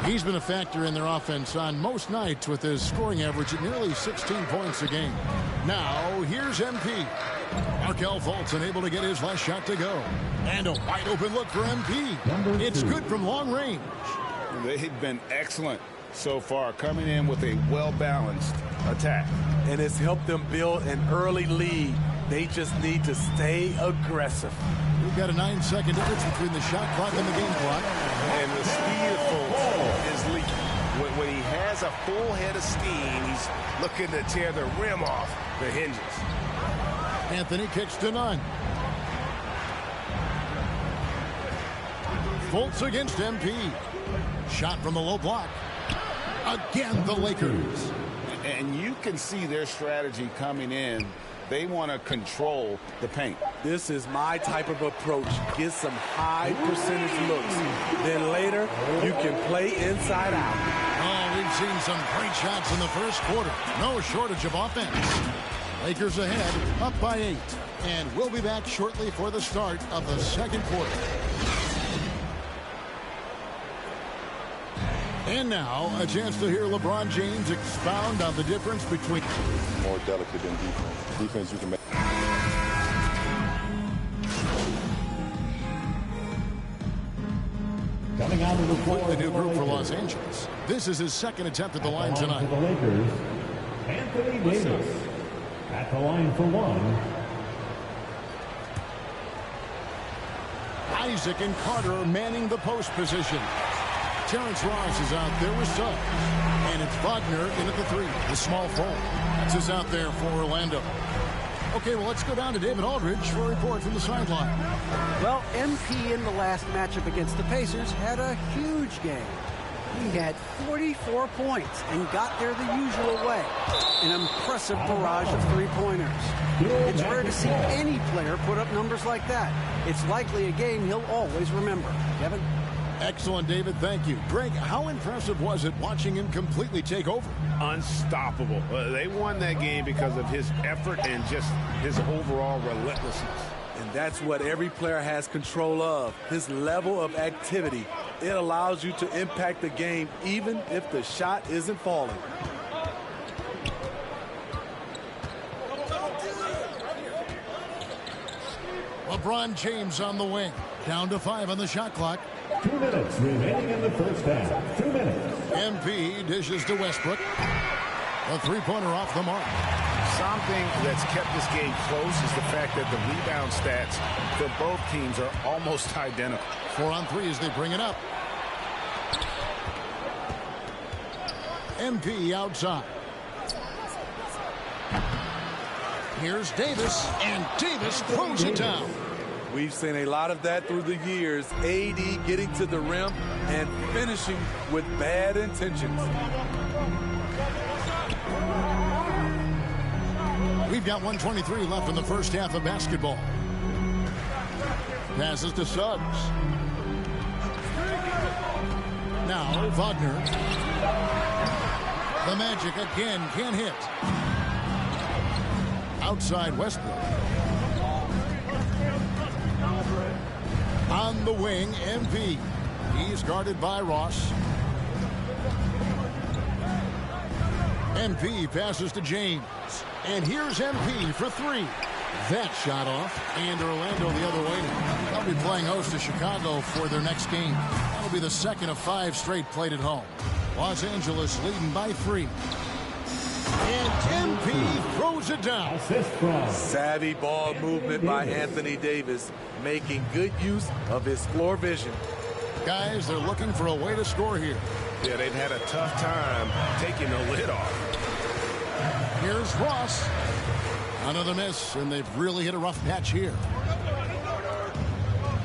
He's been a factor in their offense on most nights with his scoring average at nearly 16 points a game. Now here's MP. Markelle Fultz unable to get his last shot to go. And a wide open look for MP. It's good from long range. They've been excellent so far, coming in with a well-balanced attack. And it's helped them build an early lead. They just need to stay aggressive. We've got a 9-second difference between the shot clock and the game clock. And the speed of Fultz is leaking. When he has a full head of steam, he's looking to tear the rim off the hinges. Anthony kicks to Nunn. Fultz against MP. Shot from the low block. Again, the Lakers. And you can see their strategy coming in. They want to control the paint. This is my type of approach. Get some high percentage looks. Then later, you can play inside out. Oh, we've seen some great shots in the first quarter. No shortage of offense. Lakers ahead, up by 8. And we'll be back shortly for the start of the second quarter. And now, a chance to hear LeBron James expound on the difference between... More delicate than defense. Defense you can make... Coming out of the floor, the new group for Los Angeles. This is his second attempt at the line tonight. For the Lakers, Anthony Davis at the line for one. Isaac and Carter are manning the post position. Terrence Ross is out there with Suggs. And it's Wagner in at the 3. The small forward. That's us out there for Orlando. Okay, well, let's go down to David Aldridge for a report from the sideline. Well, MP in the last matchup against the Pacers had a huge game. He had 44 points and got there the usual way. An impressive barrage of three-pointers. It's rare to see any player put up numbers like that. It's likely a game he'll always remember. Kevin? Excellent, David. Thank you. Greg, how impressive was it watching him completely take over? Unstoppable. They won that game because of his effort and just his overall relentlessness. And that's what every player has control of, his level of activity. It allows you to impact the game even if the shot isn't falling. LeBron James on the wing. Down to 5 on the shot clock. 2 minutes remaining in the first half. 2 minutes. MP dishes to Westbrook. A three-pointer off the mark. Something that's kept this game close is the fact that the rebound stats for both teams are almost identical. 4 on 3 as they bring it up. MP outside. Here's Davis, and Davis throws it down. We've seen a lot of that through the years. AD getting to the rim and finishing with bad intentions. We've got 1:23 left in the first half of basketball. Passes to Suggs. Now Wagner. The Magic again can't hit. Outside Westbrook. On the wing, MP. He's guarded by Ross. MP passes to James. And here's MP for three. That shot off. And Orlando the other way. They'll be playing host to Chicago for their next game. That'll be the second of 5 straight played at home. Los Angeles leading by 3. And MP throws it down. Savvy ball movement by Anthony Davis, making good use of his floor vision. Guys, they're looking for a way to score here. Yeah, they've had a tough time taking the lid off. Here's Ross. Another miss, and they've really hit a rough patch here.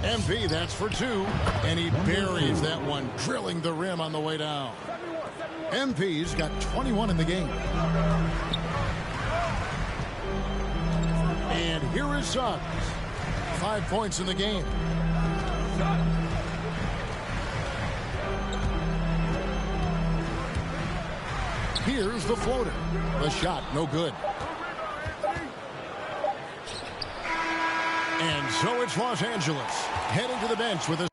MP, that's for 2. And he buries that one, drilling the rim on the way down. MP's got 21 in the game. And here is Suggs. 5 points in the game. Here's the floater. The shot, no good. And so it's Los Angeles heading to the bench with a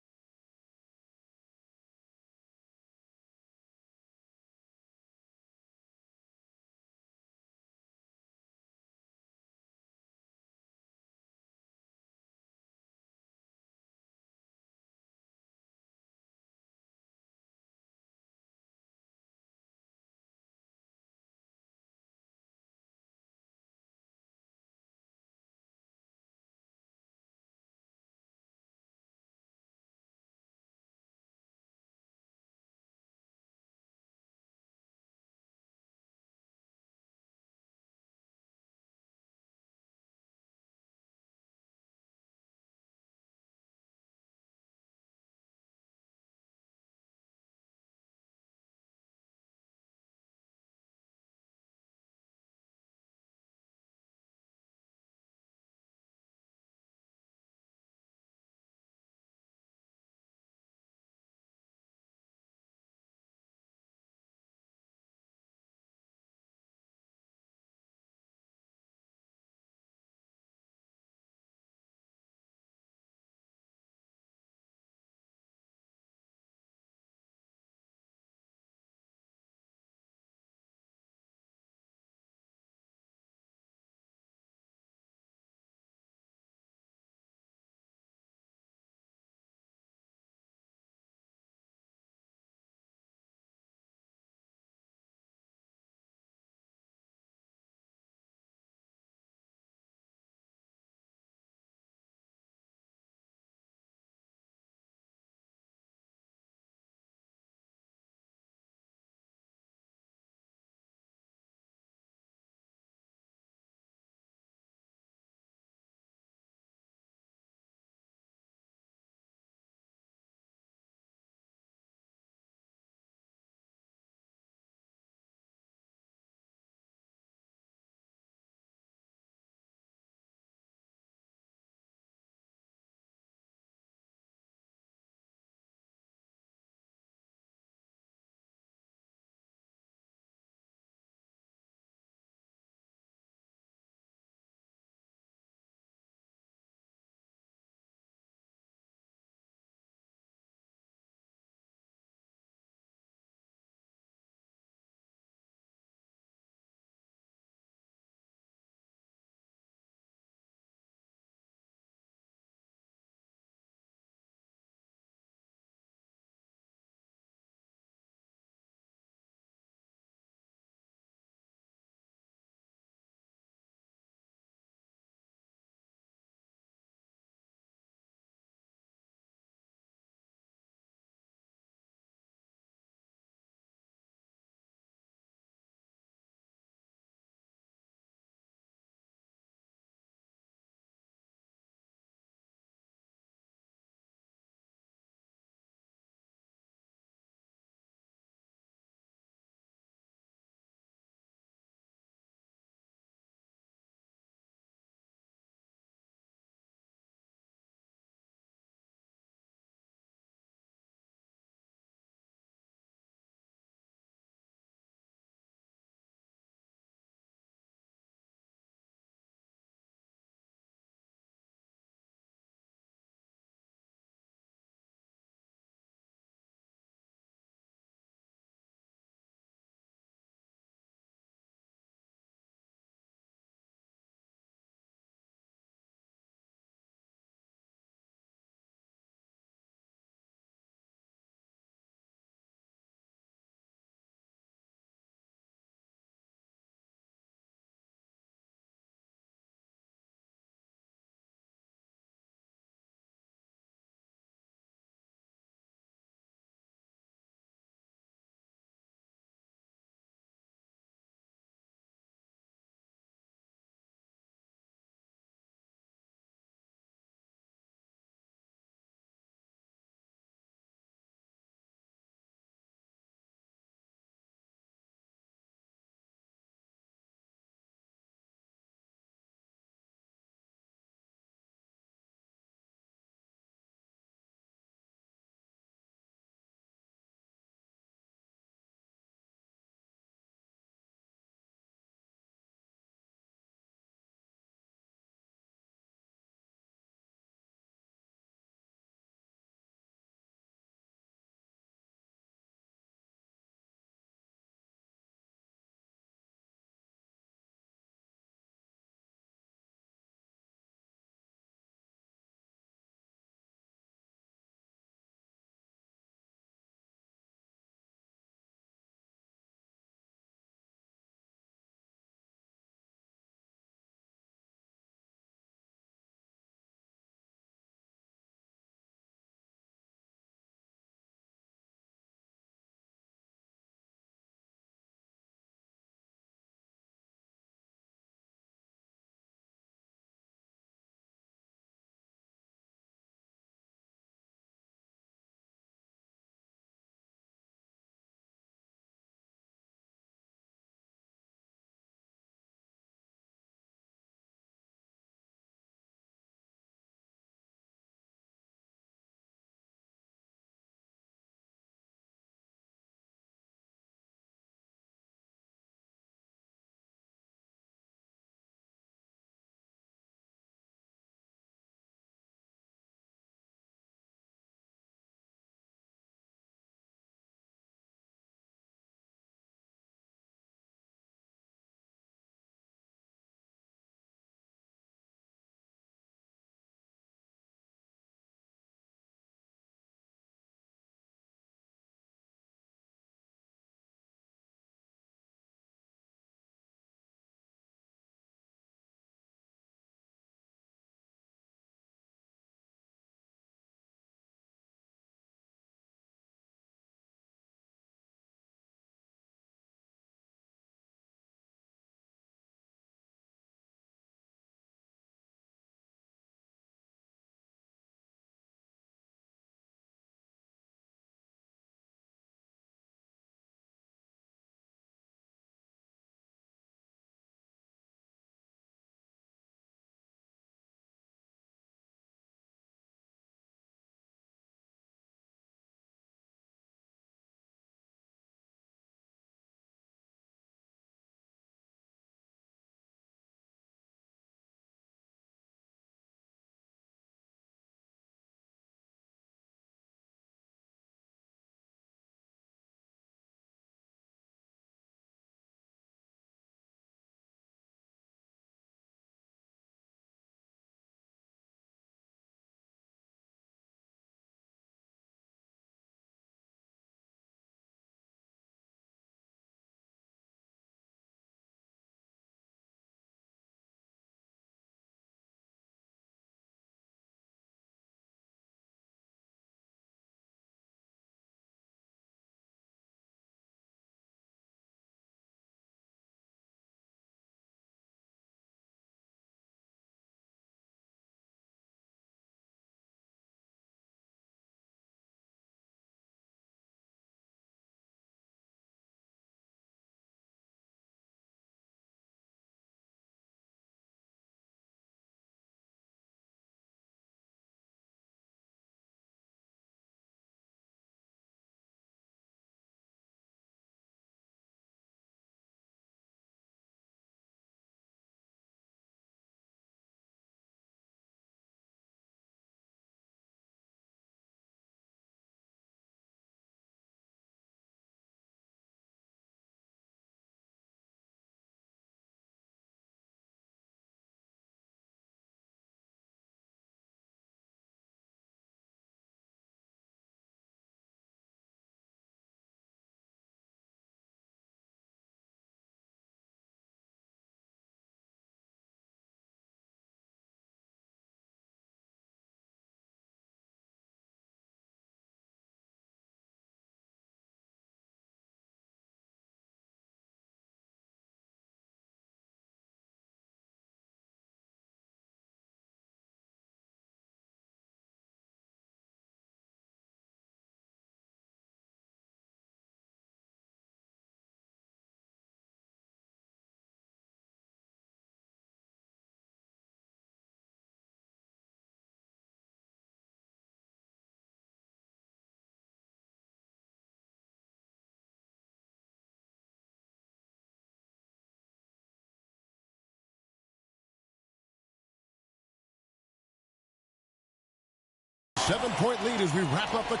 7-point lead as we wrap up the...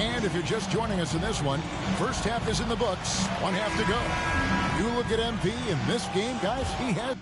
And if you're just joining us in this one, first half is in the books. 1 half to go. You look at MP in this game, guys, he has...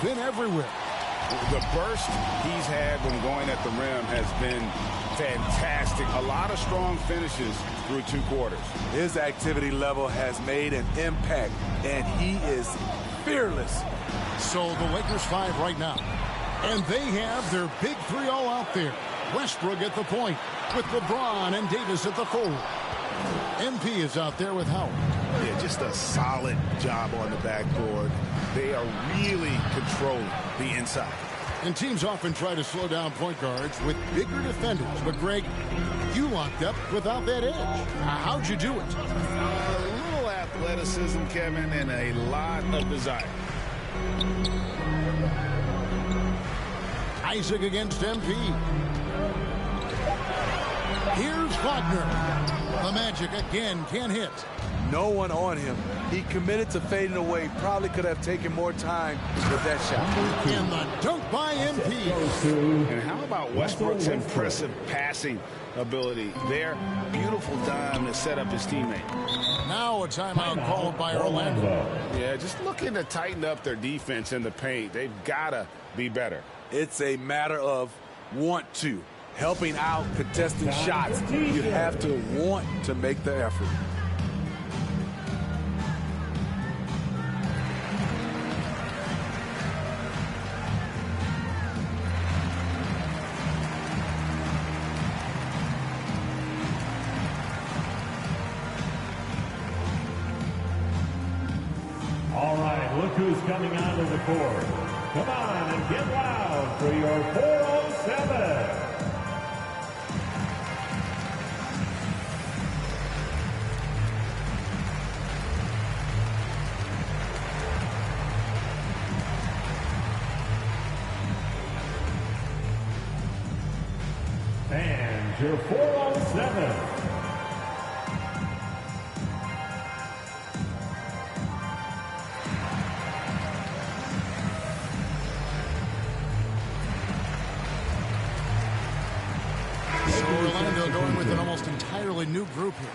been everywhere. The burst he's had when going at the rim has been fantastic. A lot of strong finishes through 2 quarters. His activity level has made an impact, and he is fearless. So the Lakers 5 right now. And they have their big 3 all out there. Westbrook at the point with LeBron and Davis at the 4. MP is out there with Howard. Yeah, just a solid job on the backboard. They are really controlling the inside. And teams often try to slow down point guards with bigger defenders. But, Greg, you locked up without that edge. How'd you do it? A little athleticism, Kevin, and a lot of desire. Isaac against MP. Here's Wagner. The Magic again can't hit. No one on him. He committed to fading away. Probably could have taken more time with that shot. And the dunk by MP. And how about Westbrook's impressive passing ability there? Beautiful time to set up his teammate. Now a timeout called by Orlando. Yeah, just looking to tighten up their defense in the paint. They've got to be better. It's a matter of want to. Helping out, contesting shots. You have to want to make the effort. All right, look who's coming onto the court. Come on and get loud for your 407. And your 407. Orlando going with an almost entirely new group here.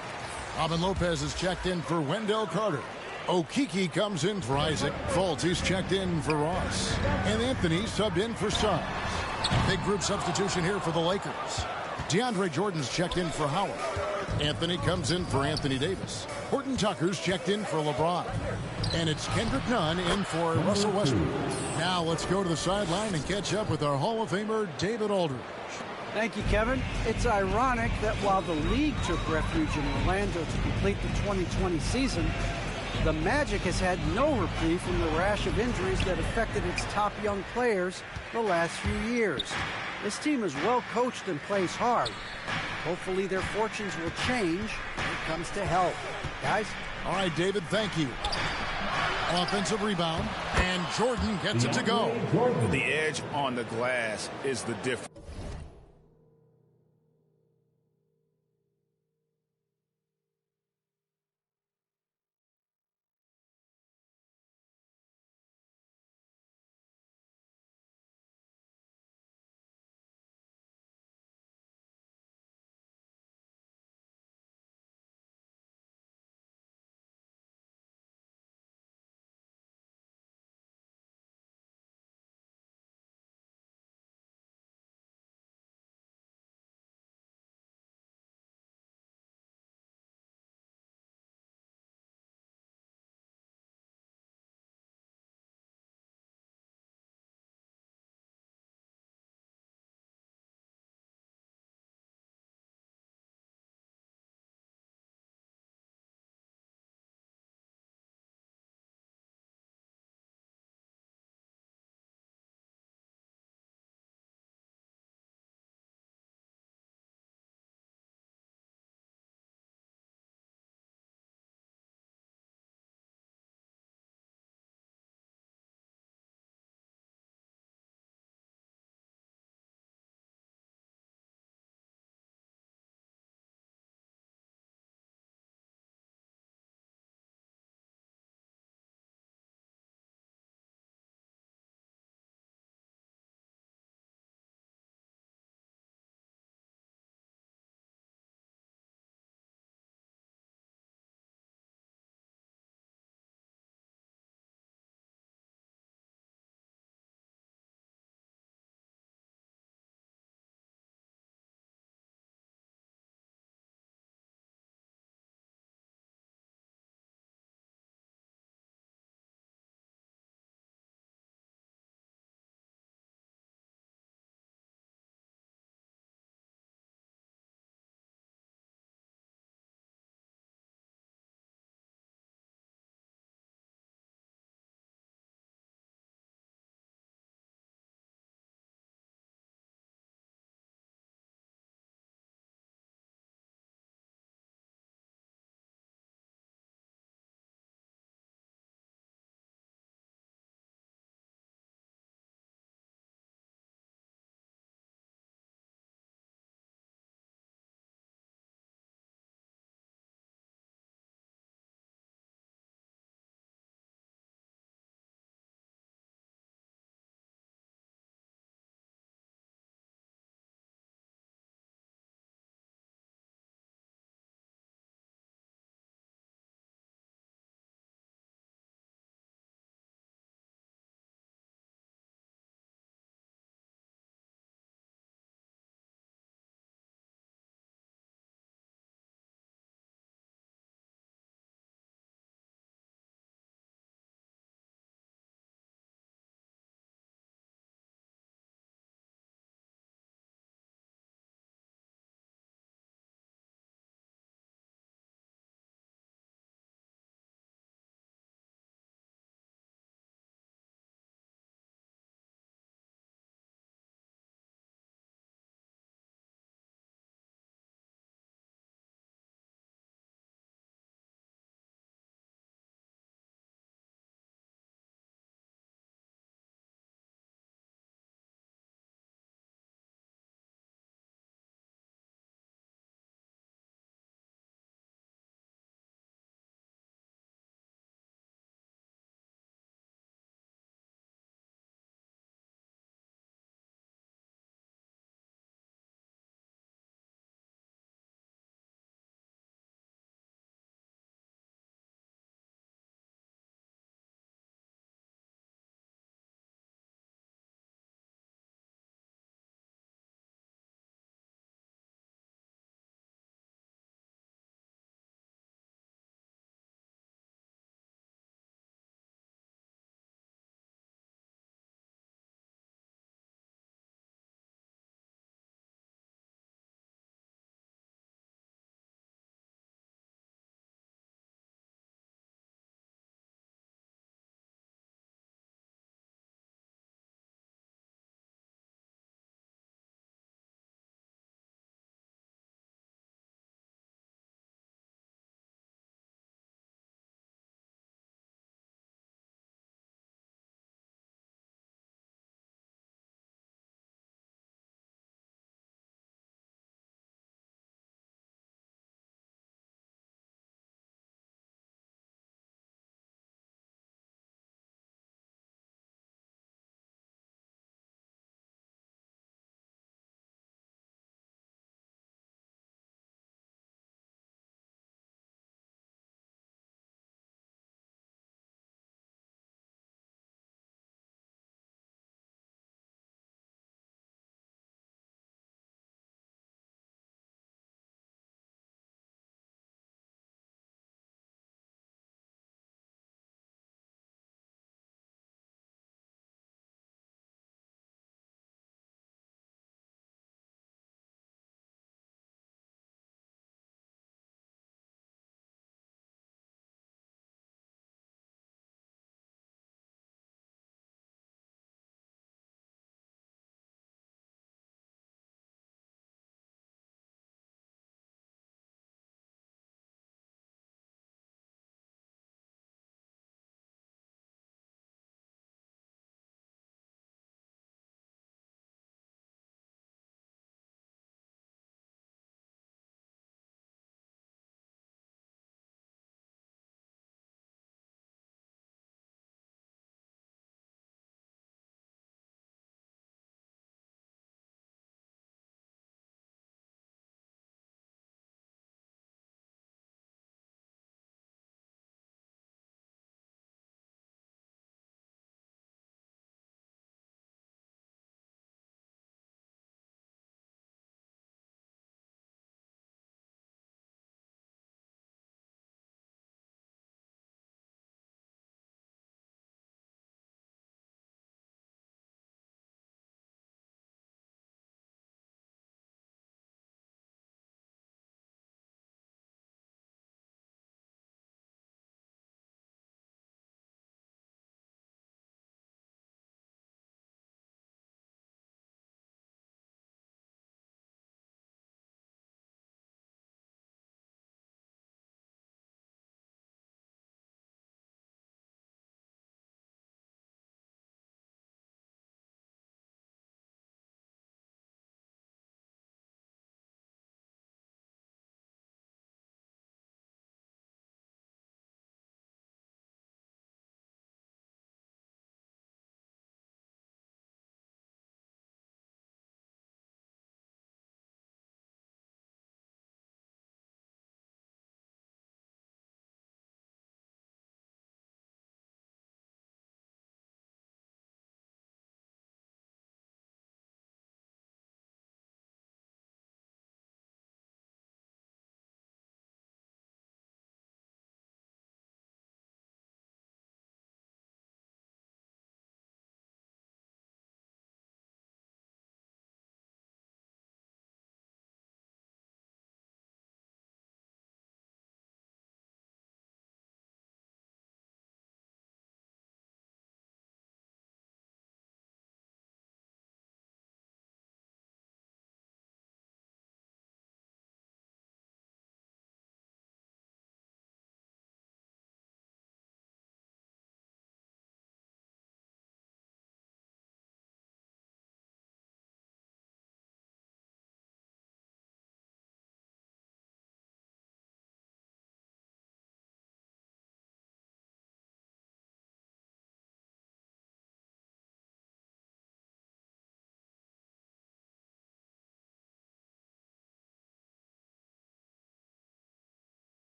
Robin Lopez is checked in for Wendell Carter. Okiki comes in for Isaac. Fultz, he's checked in for Ross. And Anthony subbed in for Suggs. Big group substitution here for the Lakers. DeAndre Jordan's checked in for Howard. Anthony comes in for Anthony Davis. Horton Tucker's checked in for LeBron. And it's Kendrick Nunn in for Russell Westbrook. Now let's go to the sideline and catch up with our Hall of Famer, David Aldridge. Thank you, Kevin. It's ironic that while the league took refuge in Orlando to complete the 2020 season, the Magic has had no reprieve from the rash of injuries that affected its top young players the last few years. This team is well coached and plays hard. Hopefully their fortunes will change when it comes to help. Guys? All right, David, thank you. Offensive rebound, and Jordan gets it to go. The edge on the glass is the difference.